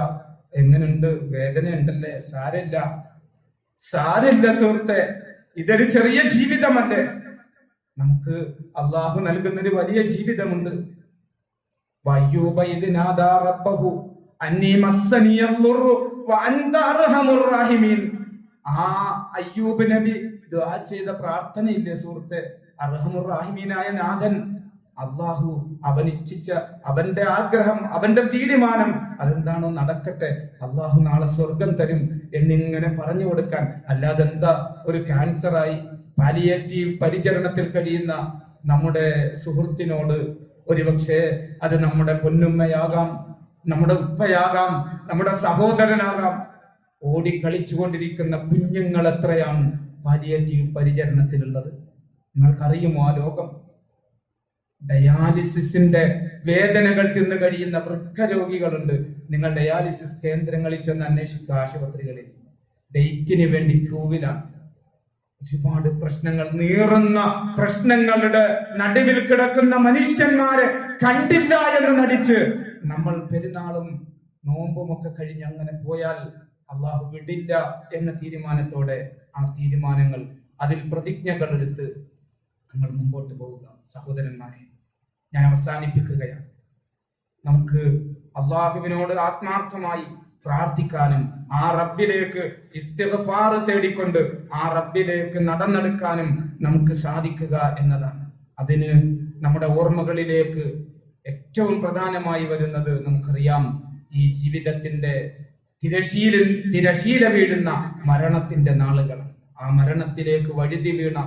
[SPEAKER 1] എങ്ങനുണ്ട്, വേദന ഉണ്ടല്ലേ, സാരില്ല സുഹൃത്തെ, ഇതൊരു ചെറിയ ജീവിതമല്ലേ, നമുക്ക് അള്ളാഹു നൽകുന്നൊരു വലിയ ജീവിതമുണ്ട്. ആ അയ്യൂബ് നബി ദുആ ചെയ്ത പ്രാർത്ഥനയില്ലേ സുഹൃത്തെ? അർഹമുർ റഹീമീനായ നാഥൻ അള്ളാഹു അവൻ ഇച്ഛിച്ച, അവന്റെ ആഗ്രഹം, അവന്റെ തീരുമാനം അതെന്താണോ നടക്കട്ടെ, അള്ളാഹു നാളെ സ്വർഗം തരും എന്നിങ്ങനെ പറഞ്ഞു കൊടുക്കാൻ. അല്ലാതെ എന്താ ഒരു ക്യാൻസറായി പാലിയേറ്റീവ് പരിചരണത്തിൽ കഴിയുന്ന നമ്മുടെ സുഹൃത്തിനോട്, ഒരുപക്ഷെ അത് നമ്മുടെ പൊന്നുമ്മയാകാം, നമ്മുടെ ഉപ്പയാകാം, നമ്മുടെ സഹോദരനാകാം, ഓടിക്കളിച്ചുകൊണ്ടിരിക്കുന്ന കുഞ്ഞുങ്ങൾ എത്രയാണ് പാലിയേറ്റീവ് പരിചരണത്തിലുള്ളത്? നിങ്ങൾക്കറിയുമോ ആ ലോകം? ഡയാലിസിസിന്റെ വേദനകൾ തിന്നു കഴിയുന്ന വൃക്ക രോഗികളുണ്ട്. നിങ്ങൾ ഡയാലിസിസ് കേന്ദ്രങ്ങളിൽ ചെന്ന് അന്വേഷിക്കുക. ആശുപത്രികളിൽ ഡേറ്റിന് വേണ്ടി ക്യൂവിലാണ്. ഒരുപാട് പ്രശ്നങ്ങൾ, നീറുന്ന പ്രശ്നങ്ങളുടെ നടുവിൽ കിടക്കുന്ന മനുഷ്യന്മാരെ കണ്ടില്ല എന്ന് നടിച്ച് നമ്മൾ പെരുന്നാളും നോമ്പും ഒക്കെ കഴിഞ്ഞ് അങ്ങനെ പോയാൽ അള്ളാഹു വിടില്ല എന്ന തീരുമാനത്തോടെ ആ തീരുമാനങ്ങൾ, അതിൽ പ്രതിജ്ഞകൾ എടുത്ത് നമ്മൾ മുമ്പോട്ട് പോവുക. സഹോദരന്മാരെ, ഞാൻ അവസാനിപ്പിക്കുകയാണ്. നമുക്ക് അള്ളാഹുവിനോട് ആത്മാർത്ഥമായി പ്രാർത്ഥിക്കാനും ആ റബ്ബിലേക്ക് ഇസ്തിഗ്ഫാർ തേടിക്കൊണ്ട് ആ റബ്ബിലേക്ക് നടന്നെടുക്കാനും നമുക്ക് സാധിക്കുക എന്നതാണ്. അതിന് നമ്മുടെ ഓർമ്മകളിലേക്ക് ഏറ്റവും പ്രധാനമായി വരുന്നത് നമുക്കറിയാം, ഈ ജീവിതത്തിന്റെ തിരശീല വീഴുന്ന മരണത്തിന്റെ നാളുകൾ. ആ മരണത്തിലേക്ക് വഴുതി വീണ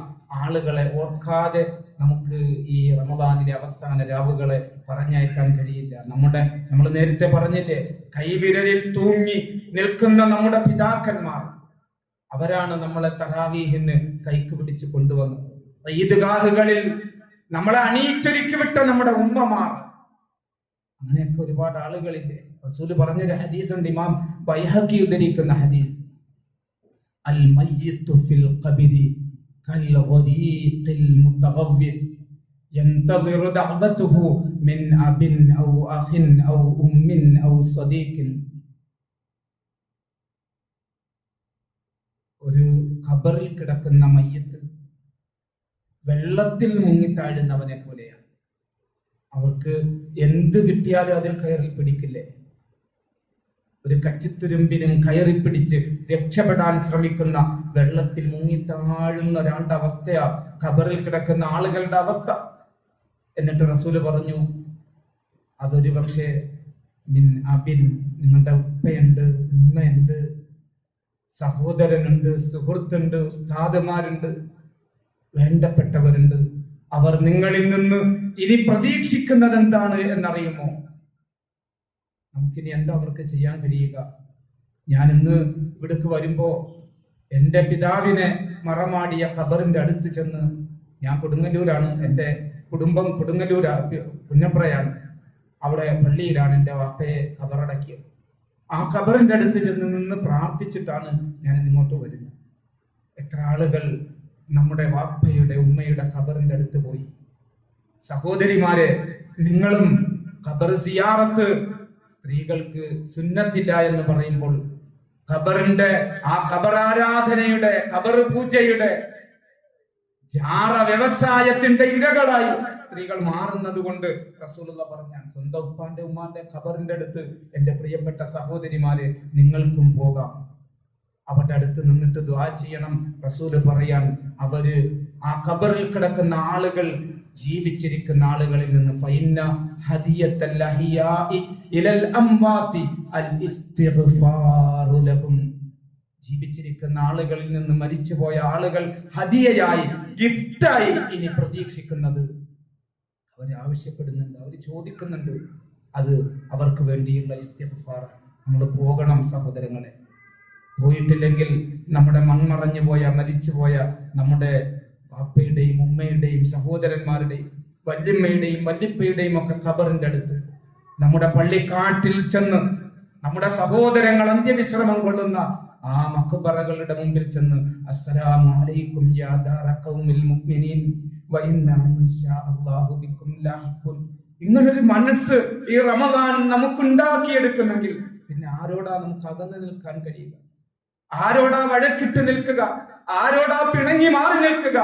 [SPEAKER 1] ആളുകളെ ഓർക്കാതെ നമുക്ക് ഈ റമദാനിലെ അവസാന രാവുകളെ പറഞ്ഞയക്കാൻ കഴിയില്ല. നമ്മൾ നേരത്തെ പറഞ്ഞില്ലേ, കൈവിരലിൽ തൂങ്ങി നിൽക്കുന്ന നമ്മുടെ പിതാക്കന്മാർ, അവരാണ് നമ്മളെ തറാവീഹിന് കൈക്ക് പിടിച്ച് കൊണ്ടുവന്നത്. ഈദ്ഗാഹുകളിൽ നമ്മളെ അണിയിച്ചൊരുക്കി വിട്ട നമ്മുടെ ഉമ്മമാർ, അങ്ങനെയൊക്കെ ഒരുപാട് ആളുകളില്ലേ. റസൂല് പറഞ്ഞൊരു ഹദീസ് ഉണ്ട്, ഇമാം ബൈഹഖി ഉദ്ധരിക്കുന്ന ഹദീസ്, അൽ മയ്യിത്തു ഫിൽ ഖബരി കൽ ഗരീഖിൽ മുതഗവ്വിസ് യന്തസിറു ദഅവതുഹു മിൻ അബിൻ ഔ അഖിൻ ഔ ഉമ്മിൻ ഔ സദീഖിൻ. ഒരു ഖബറിൽ കിടക്കുന്ന മയ്യത്ത് വെള്ളത്തിൽ മുങ്ങിത്താഴുന്നവനെ പോലെയാണ്. അവർക്ക് എന്ത് കിട്ടിയാലും അതിൽ കയറി പിടിക്കില്ലേ. ഒരു കച്ചിത്തുരുമ്പിനും കയറി പിടിച്ച് രക്ഷപ്പെടാൻ ശ്രമിക്കുന്ന വെള്ളത്തിൽ മുങ്ങിത്താഴുന്ന ഒരാളുടെ അവസ്ഥയാ ഖബറിൽ കിടക്കുന്ന ആളുകളുടെ അവസ്ഥ. എന്നിട്ട് റസൂല് പറഞ്ഞു, അതൊരു പക്ഷേ മിൻ അബിൻ, നിങ്ങളുടെ ഉപ്പയുണ്ട്, ഉമ്മയുണ്ട്, സഹോദരനുണ്ട്, സുഹൃത്തുണ്ട്, ഉസ്താദുമാരുണ്ട്, വേണ്ടപ്പെട്ടവരുണ്ട്. അവർ നിങ്ങളിൽ നിന്ന് ഇനി പ്രതീക്ഷിക്കുന്നത് എന്താണ് എന്നറിയുമോ? നമുക്കിനി എന്താ അവർക്ക് ചെയ്യാൻ കഴിയുക? ഞാൻ ഇന്ന് ഇവിടേക്ക് വരുമ്പോ എൻ്റെ പിതാവിനെ മറമാടിയ ഖബറിന്റെ അടുത്ത് ചെന്ന്, ഞാൻ കൊടുങ്ങല്ലൂരാണ്, എൻ്റെ കുടുംബം കൊടുങ്ങല്ലൂരാണ്, പുന്നപ്രയാണ്, അവിടെ പള്ളിയിലാണ് എൻ്റെ വാപ്പയെ ഖബറടക്കിയത്. ആ ഖബറിന്റെ അടുത്ത് ചെന്ന് നിന്ന് പ്രാർത്ഥിച്ചിട്ടാണ് ഞാൻ ഇങ്ങോട്ട് വരുന്നത്. എത്ര ആളുകൾ നമ്മുടെ വാപ്പയുടെ ഉമ്മയുടെ ഖബറിന്റെ അടുത്ത് പോയി. സഹോദരിമാരെ, നിങ്ങളും ഖബർ സിയാറത്ത്, സ്ത്രീകൾക്ക് സുന്നത്തില്ല എന്ന് പറയുമ്പോൾ ഖബറിന്റെ ആ ഖബർ ആരാധനയുടെ, ഖബർ പൂജയുടെ, ജാറ വ്യവസായത്തിന്റെ ഇരകളായി സ്ത്രീകൾ മാറുന്നത് കൊണ്ട് റസൂലുള്ള പറഞ്ഞാൽ, സ്വന്തം ഉപ്പാന്റെ ഉമ്മാന്റെ ഖബറിന്റെ അടുത്ത് എന്റെ പ്രിയപ്പെട്ട സഹോദരിമാരെ നിങ്ങൾക്കും പോകാം. അവരുടെ അടുത്ത് നിന്നിട്ട് ദുആ ചെയ്യണം. റസൂല് പറയാൻ, അവര് ആ ഖബറിൽ കിടക്കുന്ന ആളുകൾ ജീവിച്ചിരിക്കുന്ന ആളുകളിൽ നിന്ന് ഫൈന്ന ഹദിയത്തൽ അഹിയാഇ ഇലൽ അംവാതി അൽ ഇസ്തിഗ്ഫാറു ലഹും, ജീവിച്ചിരിക്കുന്ന ആളുകളിൽ നിന്ന് മരിച്ചുപോയ ആളുകൾ ഹദിയയായി, ഗിഫ്റ്റായി ഇനി പ്രതീക്ഷിക്കുന്നത്, അവർ ആവശ്യപ്പെടുന്നുണ്ട്, അവർ ചോദിക്കുന്നുണ്ട്, അത് അവർക്ക് വേണ്ടിയുള്ള ഇസ്തിഗ്ഫാറാണ്. നമ്മൾ പോകണം സഹോദരങ്ങളെ. പോയിട്ടില്ലെങ്കിൽ നമ്മുടെ മൺമറഞ്ഞു പോയ, മരിച്ചുപോയ നമ്മുടെ വാപ്പയുടെയും ഉമ്മയുടെയും സഹോദരന്മാരുടെയും വല്യമ്മയുടെയും വല്യപ്പയുടെയും ഒക്കെ ഖബറിന്റെ അടുത്ത്, നമ്മുടെ പള്ളിക്കാട്ടിൽ ചെന്ന് നമ്മുടെ സഹോദരങ്ങൾ അന്ത്യവിശ്രമം കൊള്ളുന്ന ആ മഖബറകളുടെ മുമ്പിൽ ചെന്ന്, അസ്സലാമു അലൈക്കും യാ ദാറ ഖൗമിൽ മുഅ്മിനീൻ വ ഇന്നാ ഇൻഷാ അല്ലാഹു ബിക്കും ലാഹിഖൂൻ. ഇങ്ങനൊരു മനസ്സ് ഈ റമദാൻ നമുക്കുണ്ടാക്കിയെടുക്കുന്നെങ്കിൽ പിന്നെ ആരോടാ നമുക്ക് അകന്നു നിൽക്കാൻ കഴിയുക? ആരോടാ വഴക്കിട്ട് നിൽക്കുക? ആരോടാ പിണങ്ങി മാറി നിൽക്കുക?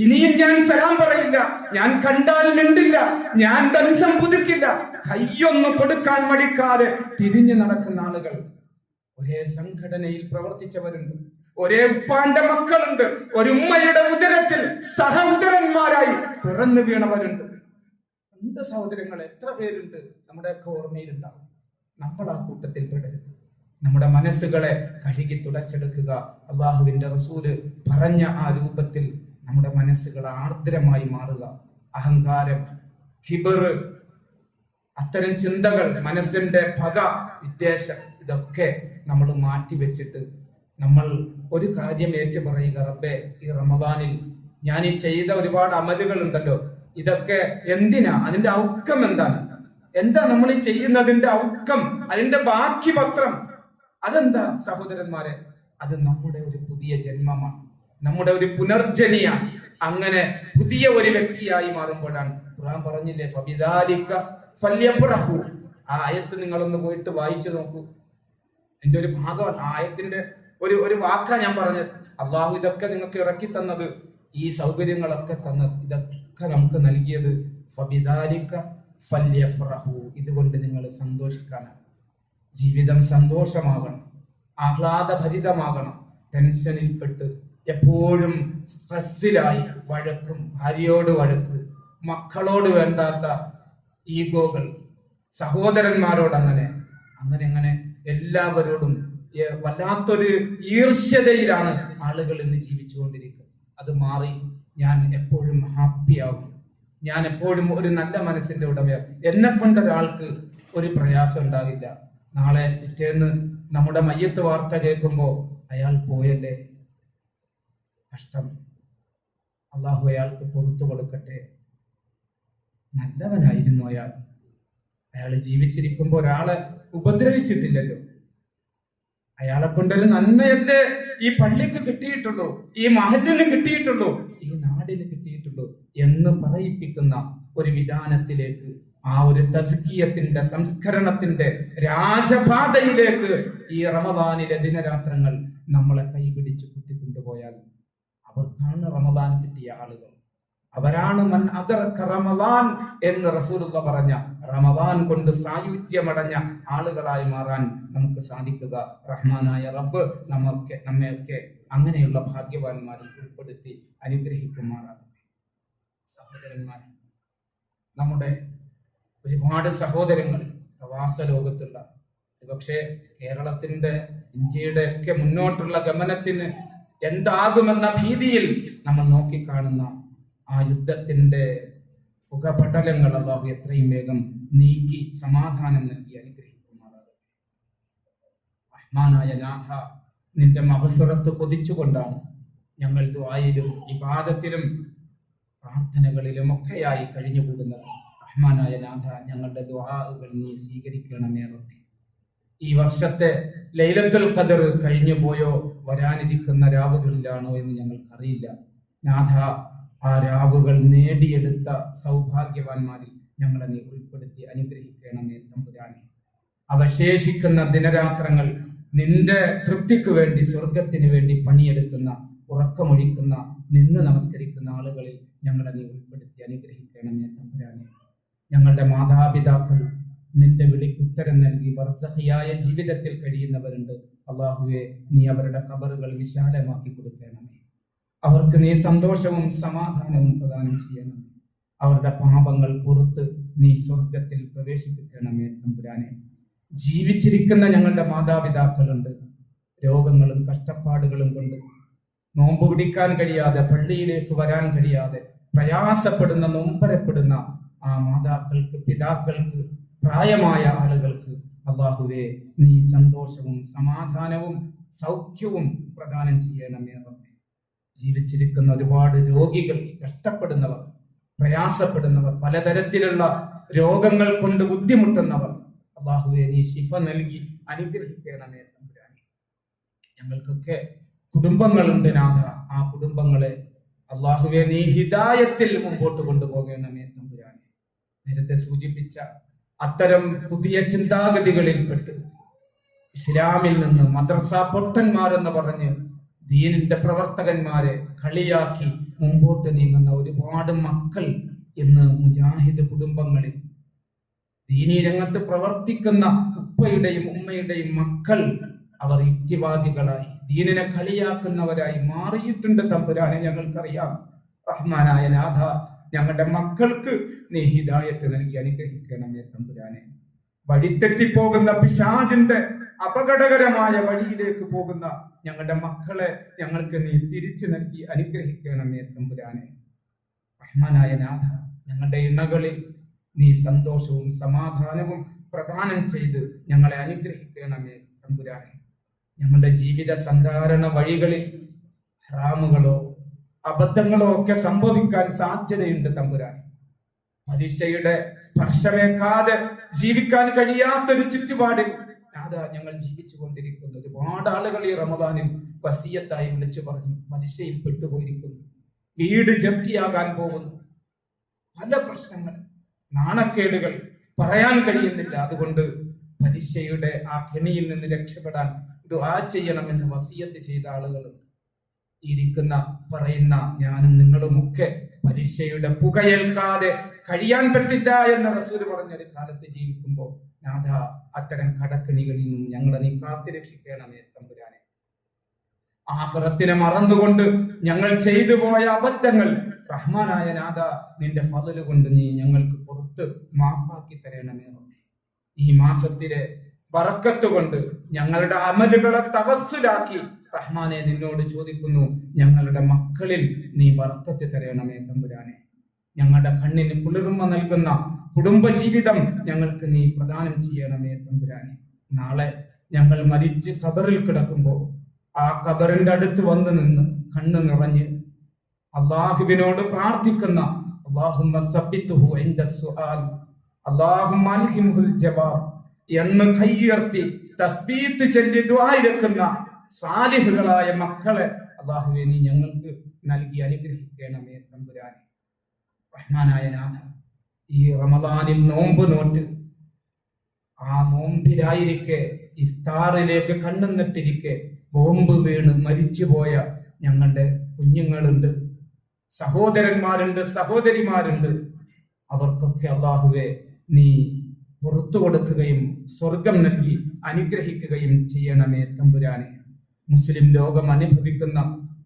[SPEAKER 1] ഇനിയും ഞാൻ സലാം പറയില്ല, ഞാൻ കണ്ടാൽ മിണ്ടില്ല, ഞാൻ ബന്ധം പുതുക്കില്ല, കയ്യൊന്ന് കൊടുക്കാൻ മടിക്കാതെ തിരിഞ്ഞു നടക്കുന്ന ആളുകൾ. ഒരേ സംഘടനയിൽ പ്രവർത്തിച്ചവരുണ്ട്, ഒരേ ഉപ്പാന്റെ മക്കളുണ്ട്, ഒരു ഉമ്മയുടെ ഉദരത്തിൽ സഹ ഉദരന്മാരായി പിറന്നു വീണവരുണ്ട്. എന്റെ സഹോദരങ്ങൾ എത്ര പേരുണ്ട് നമ്മുടെയൊക്കെ ഓർമ്മയിലുണ്ടാവും. നമ്മൾ ആ കൂട്ടത്തിൽ പെടരുത്. നമ്മുടെ മനസ്സുകളെ കഴുകി തുടച്ചെടുക്കുക. അള്ളാഹുവിന്റെ റസൂല് പറഞ്ഞ ആ രൂപത്തിൽ നമ്മുടെ മനസ്സുകൾ ആർദ്രമായി മാറുക. അഹങ്കാരം, കിബർ, അത്തരം ചിന്തകൾ, മനസ്സിന്റെ പക, വിദ്വേഷം, ഇതൊക്കെ നമ്മൾ മാറ്റി വെച്ചിട്ട് നമ്മൾ ഒരു കാര്യം ഏറ്റു പറയുക, റബ്ബേ, ഈ റമദാനിൽ ഞാൻ ഈ ചെയ്ത ഒരുപാട് അമലുകൾ ഉണ്ടല്ലോ, ഇതൊക്കെ എന്തിനാ? അതിന്റെ ഔക്കം എന്താണ്? എന്താ നമ്മൾ ഈ ചെയ്യുന്നതിന്റെ ഔക്കം? അതിന്റെ ബാക്കി പത്രം അതെന്താ സഹോദരന്മാരെ? അത് നമ്മുടെ ഒരു പുതിയ ജന്മമാണ്, നമ്മുടെ ഒരു പുനർജനിയാണ്. അങ്ങനെ പുതിയ ഒരു വ്യക്തിയായി മാറുമ്പോഴാണ് ഖുർആൻ പറഞ്ഞില്ലേ, ഫബിദാലിക ഫല്യഫ്റഹു. ആ ആയത്ത് നിങ്ങളൊന്ന് പോയിട്ട് വായിച്ചു നോക്കൂ. എന്റെ ഒരു ഭാഗമാണ് ആ ആയത്തിന്റെ ഒരു വാക്കാ ഞാൻ പറഞ്ഞത്. അള്ളാഹു ഇതൊക്കെ നിങ്ങൾക്ക് ഇറക്കി തന്നത്, ഈ സൗകര്യങ്ങളൊക്കെ തന്നത്, ഇതൊക്കെ നമുക്ക് നൽകിയത് ഫബിദാലിക ഫല്യഫ്റഹു, ഇതുകൊണ്ട് നിങ്ങൾ സന്തോഷിക്കാനാണ്. ജീവിതം സന്തോഷമാകണം, ആഹ്ലാദഭരിതമാകണം. ടെൻഷനിൽപ്പെട്ട് എപ്പോഴും സ്ട്രെസ്സിലായി വഴക്കും, ഭാര്യയോട് വഴക്ക്, മക്കളോട് വേണ്ടാത്ത ഈഗോകൾ, സഹോദരന്മാരോട് അങ്ങനെ എല്ലാവരോടും വല്ലാത്തൊരു ഈർഷ്യതയിലാണ് ആളുകൾ ഇന്ന് ജീവിച്ചുകൊണ്ടിരിക്കുന്നത്. അത് മാറി ഞാൻ എപ്പോഴും ഹാപ്പിയാവും, ഞാൻ എപ്പോഴും ഒരു നല്ല മനസ്സിന്റെ ഉടമയാവും. എന്നെ കൊണ്ടൊരാൾക്ക് ഒരു പ്രയാസം ഉണ്ടാകില്ല. നാളെ പിറ്റേന്ന് നമ്മുടെ മയ്യത്ത് വാർത്ത കേൾക്കുമ്പോ അയാൾ പോയല്ലേ, കഷ്ടം, അള്ളാഹു അയാൾക്ക് പുറത്തു കൊടുക്കട്ടെ, നല്ലവനായിരുന്നു അയാൾ ജീവിച്ചിരിക്കുമ്പോ ഒരാളെ ഉപദ്രവിച്ചിട്ടില്ലല്ലോ, അയാളെ കൊണ്ടൊരു നന്മയല്ലേ ഈ പള്ളിക്ക് കിട്ടിയിട്ടുള്ളൂ, ഈ മഹല്ലിന് കിട്ടിയിട്ടുള്ളൂ, ഈ നാടിന് കിട്ടിയിട്ടുള്ളൂ എന്ന് പറയിപ്പിക്കുന്ന ഒരു വിധാനത്തിലേക്ക്, ആ ഒരു തസ്കിയത്തിന്റെ, സംസ്കരണത്തിന്റെ രാജപാതയിലേക്ക് ഈ റമദാനിലെ ദിനരാത്രങ്ങൾ നമ്മളെ കൈപിടിച്ച് കുത്തിക്കൊണ്ടുപോയാൽ അവർക്കാണ് റമദാൻ കിട്ടിയ ആളുകൾ. അവരാണ് മൻ അദറക റമദാൻ എന്ന് റസൂലുള്ള പറഞ്ഞ, റമദാൻ കൊണ്ട് സായുജ്യമടഞ്ഞ ആളുകളായി മാറാൻ നമുക്ക് സാധിക്കുക. റഹ്മാനായ റബ്ബ് നമ്മയൊക്കെ അങ്ങനെയുള്ള ഭാഗ്യവാന്മാരിൽ ഉൾപ്പെടുത്തി അനുഗ്രഹിക്കുമാറാകട്ടെ. സഹോദരന്മാരെ, നമ്മുടെ ഒരുപാട് സഹോദരങ്ങൾ പ്രവാസ ലോകത്തുള്ള, പക്ഷേ കേരളത്തിന്റെ, ഇന്ത്യയുടെ ഒക്കെ മുന്നോട്ടുള്ള ഗമനത്തിന് എന്താകുമെന്ന ഭീതിയിൽ നമ്മൾ നോക്കിക്കാണുന്ന ആ യുദ്ധത്തിന്റെ പുകപടലങ്ങൾ അല്ലാഹു എത്രയും വേഗം നീക്കി സമാധാനം നൽകി അനുഗ്രഹിക്കുമാറാകട്ടെ. റഹ്മാനായ നാഥ, നിന്റെ മഗ്ഫിറത്ത് കൊതിച്ചുകൊണ്ടാണ് ഞങ്ങൾ ദുആയിലും ഇബാദത്തിലും പ്രാർത്ഥനകളിലും ഒക്കെയായി കഴിഞ്ഞുകൂടുന്നത്. റഹ്മാനായ നാഥ, ഞങ്ങളുടെ ദുആകൾ നീ സ്വീകരിക്കണമേ റബ്ബേ. ഈ വർഷത്തെ ലൈലത്തുൽ ഖദർ കഴിഞ്ഞു പോയോ, വരാനിരിക്കുന്ന രാവുകളിലാണോ എന്ന് ഞങ്ങൾക്കറിയില്ല. നാഥ, ആ രാവുകൾ നേടിയെടുത്ത സൗഭാഗ്യവാന്മാരിൽ ഞങ്ങളെ നീ ഉൾപ്പെടുത്തി അനുഗ്രഹിക്കണമേ തമ്പുരാനെ. അവശേഷിക്കുന്ന ദിനരാത്രങ്ങൾ നിന്റെ തൃപ്തിക്ക് വേണ്ടി, സ്വർഗത്തിന് വേണ്ടി പണിയെടുക്കുന്ന, ഉറക്കമൊഴിക്കുന്ന, നിന്ന് നമസ്കരിക്കുന്ന ആളുകളിൽ ഞങ്ങളെ നീ ഉൾപ്പെടുത്തി അനുഗ്രഹിക്കണമേ തമ്പുരാനെ. ഞങ്ങളുടെ മാതാപിതാക്കൾ നിന്റെ വിളിക്ക് ഉത്തരം നൽകി ബർസഖിയായ ജീവിതത്തിൽ കഴിയുന്നവരുണ്ട്. അല്ലാഹുവേ, നീ അവരുടെ ഖബറുകൾ വിശാലമാക്കി കൊടുക്കണമേ. അവർക്ക് നീ സന്തോഷവും സമാധാനവും പ്രദാനം ചെയ്യണം. അവരുടെ പാപങ്ങൾ പുറത്ത് നീ സ്വർഗത്തിൽ പ്രവേശിപ്പിക്കണമേ തമ്പുരാനെ. ജീവിച്ചിരിക്കുന്ന ഞങ്ങളുടെ മാതാപിതാക്കളുണ്ട്, രോഗങ്ങളും കഷ്ടപ്പാടുകളും കൊണ്ട് നോമ്പ് പിടിക്കാൻ കഴിയാതെ, പള്ളിയിലേക്ക് വരാൻ കഴിയാതെ പ്രയാസപ്പെടുന്ന, നൊമ്പരപ്പെടുന്ന ആ മാതാക്കൾക്ക്, പിതാക്കൾക്ക്, പ്രായമായ ആളുകൾക്ക് അല്ലാഹുവേ, നീ സന്തോഷവും സമാധാനവും സൗഖ്യവും പ്രദാനം ചെയ്യണമേ റബ്ബേ. ജീവിച്ചിരിക്കുന്ന ഒരുപാട് രോഗികൾ, കഷ്ടപ്പെടുന്നവർ, പ്രയാസപ്പെടുന്നവർ, പലതരത്തിലുള്ള രോഗങ്ങൾ കൊണ്ട് ബുദ്ധിമുട്ടുന്നവർ, അല്ലാഹുവേ നീ ശിഫ നൽകി അനുഗ്രഹിക്കണമേ തമ്പുരാനെ. ഞങ്ങൾക്കൊക്കെ കുടുംബങ്ങളുണ്ട് നാഥ, ആ കുടുംബങ്ങളെ അല്ലാഹുവേ നീ ഹിദായത്തിൽ മുമ്പോട്ട് കൊണ്ടുപോകണമേ തമ്പുരാനെ. നേരത്തെ സൂചിപ്പിച്ച അത്തരം പുതിയ ചിന്താഗതികളിൽപ്പെട്ട് ഇസ്ലാമിൽ നിന്ന് മദ്രസ പൊട്ടന്മാരെന്ന് പറഞ്ഞ് ദീനിന്റെ പ്രവർത്തകന്മാരെ കളിയാക്കി മുമ്പോട്ട് നീങ്ങുന്ന ഒരുപാട് മക്കൾ ഇന്ന് മുജാഹിദ് കുടുംബങ്ങളിൽ, ദീനീ രംഗത്ത് പ്രവർത്തിക്കുന്ന ഉപ്പയുടെയും ഉമ്മയുടെയും മക്കൾ, അവർ യുക്തിവാദികളായി ദീനിനെ കളിയാക്കുന്നവരായി മാറിയിട്ടുണ്ട് തമ്പുരാനെ. ഞങ്ങൾക്കറിയാം. റഹ്മാനായ നാഥ, ഞങ്ങളുടെ മക്കൾക്ക് നീ ഹിദായത്ത് നൽകി അനുഗ്രഹിക്കണമേ തമ്പുരാനെ. വഴിതെറ്റിപ്പോകുന്ന പിശാചിന്റെ അപകടകരമായ വഴിയിലേക്ക് പോകുന്ന ഞങ്ങളുടെ മക്കളെ ഞങ്ങൾക്ക് നീ തിരിച്ചു നൽകി അനുഗ്രഹിക്കണമേ തമ്പുരാനെ. റഹ്മാനായ നാഥ, ഞങ്ങളുടെ ഇണകളിൽ നീ സന്തോഷവും സമാധാനവും പ്രദാനം ചെയ്ത് ഞങ്ങളെ അനുഗ്രഹിക്കണമേ തമ്പുരാനെ. ഞങ്ങളുടെ ജീവിത സന്ധാരണ വഴികളിൽ ഹറാമുകളോ അബദ്ധങ്ങളോ ഒക്കെ സംഭവിക്കാൻ സാധ്യതയുണ്ട് തമ്പുരാനെ. പലിശയുടെ സ്പർശമേക്കാതെ ജീവിക്കാൻ കഴിയാത്തൊരു ചുറ്റുപാടിൽ ഞങ്ങൾ ജീവിച്ചു കൊണ്ടിരിക്കുന്നു. ഒരുപാട് ആളുകൾ ഈ റമദാനിൽ വസിയത്തായി വിളിച്ചു പറഞ്ഞു പലിശയിൽ പെട്ടുപോയിരിക്കുന്നു, വീട് ജപ്തിയാകാൻ പോകുന്നു, പല പ്രശ്നങ്ങൾ, നാണക്കേടുകൾ പറയാൻ കഴിയുന്നില്ല. അതുകൊണ്ട് പലിശയുടെ ആ കെണിയിൽ നിന്ന് രക്ഷപ്പെടാൻ ദുആ ചെയ്യണമെന്ന് വസിയത്ത് ചെയ്ത ആളുകളുണ്ട്. ഇരിക്കുന്ന പറയുന്ന ഞാനും നിങ്ങളുമൊക്കെ പലിശയുടെ പുകയേൽക്കാതെ കഴിയാൻ പറ്റില്ല എന്ന് റസൂൽ പറഞ്ഞൊരു കാലത്ത് ജീവിക്കുമ്പോൾ നാഥ അത്തരം കടക്കെണികളിൽ നിന്ന് ഞങ്ങളെ നീ കാത്തുരക്ഷിക്കണമേ തമ്പുരാനെ. ആഖിറത്തിനെ മറന്നുകൊണ്ട് ഞങ്ങൾ ചെയ്തു പോയ അബദ്ധങ്ങൾ റഹ്മാനായ നാഥ നിന്റെ ഫളല് കൊണ്ട് നീ ഞങ്ങൾക്ക് പുറത്ത് മാപ്പാക്കി തരണമേ റബ്ബേ. ഈ മാസത്തിലെ ബറക്കത്ത് കൊണ്ട് ഞങ്ങളുടെ അമലുകളെ തവസ്സുലാക്കി റഹ്മാനെ നിന്നോട് ചോദിക്കുന്നു, ഞങ്ങളുടെ മക്കളിൽ നീ ബറക്കത്ത് തരണമേ തമ്പുരാനെ. ഞങ്ങളുടെ കണ്ണിന് കുളിർമ നൽകുന്ന കുടുംബജീവിതം ഞങ്ങൾക്ക് നീ പ്രദാനം ചെയ്യണമേ തമ്പുരാനെ. നാളെ ഞങ്ങൾ മരിച്ച് ഖബറിൽ കിടക്കുമ്പോൾ ആ ഖബറിന്റെ അടുത്ത് വന്ന് നിന്ന് കണ്ണ് നിറഞ്ഞ് അള്ളാഹുവിനോട് പ്രാർത്ഥിക്കുന്ന അല്ലാഹുമ്മ സബ്ബിത്ഹു ഇൻദ സുആൽ അല്ലാഹുമ്മ അൽഹിംഹുൽ ജവാബ് എന്ന് കയ്യുയർത്തി തസ്ബീത്ത് ചൊല്ലി ദുആ ഇരക്കുന്ന സാലിഹുകളായ മക്കളെ അല്ലാഹുവേ നീ ഞങ്ങൾക്ക് നൽകി അനുഗ്രഹിക്കണമേ തമ്പുരാനെ. റഹ്മാനായ നാഥ, ഈ റമദാനിൽ നോമ്പ് നോറ്റ് ആ നോമ്പിലായിരിക്കെ ഇഫ്താറിലേക്ക് കണ്ണുന്നിട്ടിരിക്കെ ബോംബ് വീണ് മരിച്ചുപോയ ഞങ്ങളുടെ കുഞ്ഞുങ്ങളുണ്ട്, സഹോദരന്മാരുണ്ട്, സഹോദരിമാരുണ്ട്. അവർക്കൊക്കെ അല്ലാഹുവേ നീ പുറത്തു കൊടുക്കുകയും സ്വർഗം നൽകി അനുഗ്രഹിക്കുകയും ചെയ്യണമേ തമ്പുരാനെ. മുസ്ലിം ലോകം അനുഭവിക്കുന്ന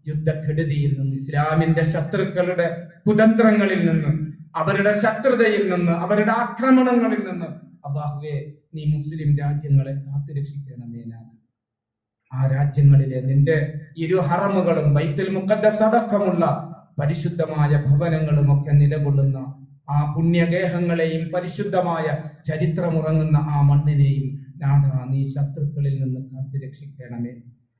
[SPEAKER 1] യുദ്ധക്കെടുതിയിൽ നിന്ന്, ഇസ്ലാമിന്റെ ശത്രുക്കളുടെ കുതന്ത്രങ്ങളിൽ നിന്ന്, അവരുടെ ശത്രുതയിൽ നിന്ന്, അവരുടെ ആക്രമണങ്ങളിൽ നിന്ന് അല്ലാഹുവേ നീ മുസ്ലിം രാജ്യങ്ങളെ കാത്തുരക്ഷിക്കണമേ. ആ രാജ്യങ്ങളിലെ നിന്റെ ഇരു ഹറമുകളും ബൈത്തുൽ മുഖദ്ദസ് അടക്കമുള്ള പരിശുദ്ധമായ ഭവനങ്ങളും ഒക്കെ നിലകൊള്ളുന്ന ആ പുണ്യഗേഹങ്ങളെയും പരിശുദ്ധമായ ചരിത്രമുറങ്ങുന്ന ആ മണ്ണിനെയും നാഥ നീ ശത്രുക്കളിൽ നിന്ന് കാത്തുരക്ഷിക്കണമേ.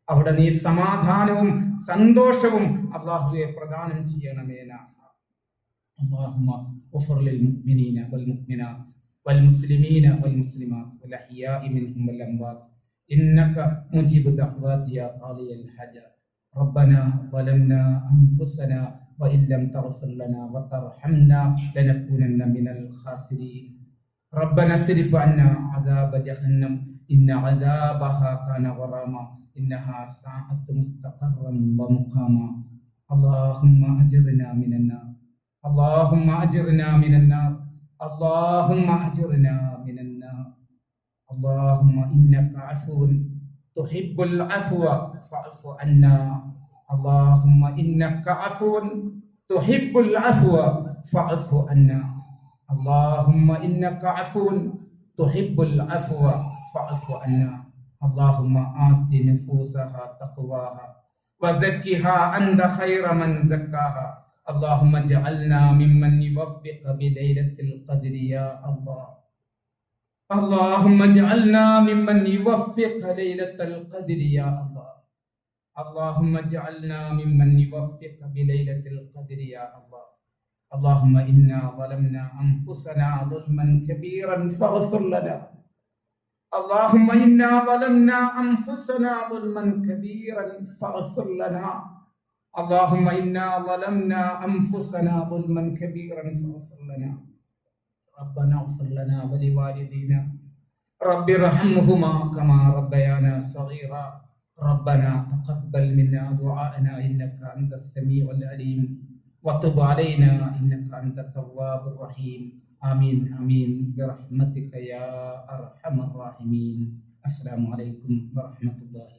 [SPEAKER 1] അവിടെ നീ സമാധാനവും സന്തോഷവും അല്ലാഹുവേ പ്രദാനം ചെയ്യണമേ നാഥ. اللهم اغفر للمؤمنين والمؤمنات والمسلمين والمسلمات والأحياء منهم والأموات إنك مجيب الدعوات يا قاضي الحاجات. ربنا ظلمنا أنفسنا وإن لم تغفر لنا وترحمنا لنكونن من الخاسرين. ربنا اصرف عنا عذاب جهنم إن عذابها كان غراما إنها ساءت مستقرا ومقاما. اللهم أجرنا من النار اللهم أجرنا من النار اللهم أجرنا من النار. اللهم إنك عفو تحب العفو فاعف عنا. اللهم إنك عفو تحب العفو فاعف عنا. اللهم إنك عفو تحب العفو فاعف عنا. اللهم آت نفوسها تقواها وزكها أنت خير من زكاها. اللهم اجعلنا ممن يوفق بليلة القدر يا الله. اللهم اجعلنا ممن يوفق ليلة القدر يا الله. اللهم اجعلنا ممن يوفق بليلة القدر يا الله. اللهم إنا ظلمنا أنفسنا ظلما كبيرا فاغفر لنا. اللهم إنا ظلمنا أنفسنا ظلما كبيرا فاغفر لنا. اللهم إنا ظلمنا أنفسنا ظلما كبيرا فاغفر لنا. ربنا اغفر لنا ولوالدينا رب ارحمهما كما ربيانا صغيرا. ربنا تقبل منا دعاءنا إنك أنت السميع العليم وتب علينا إنك أنت التواب الرحيم. آمين آمين برحمتك يا أرحم الراحمين. السلام عليكم ورحمة الله.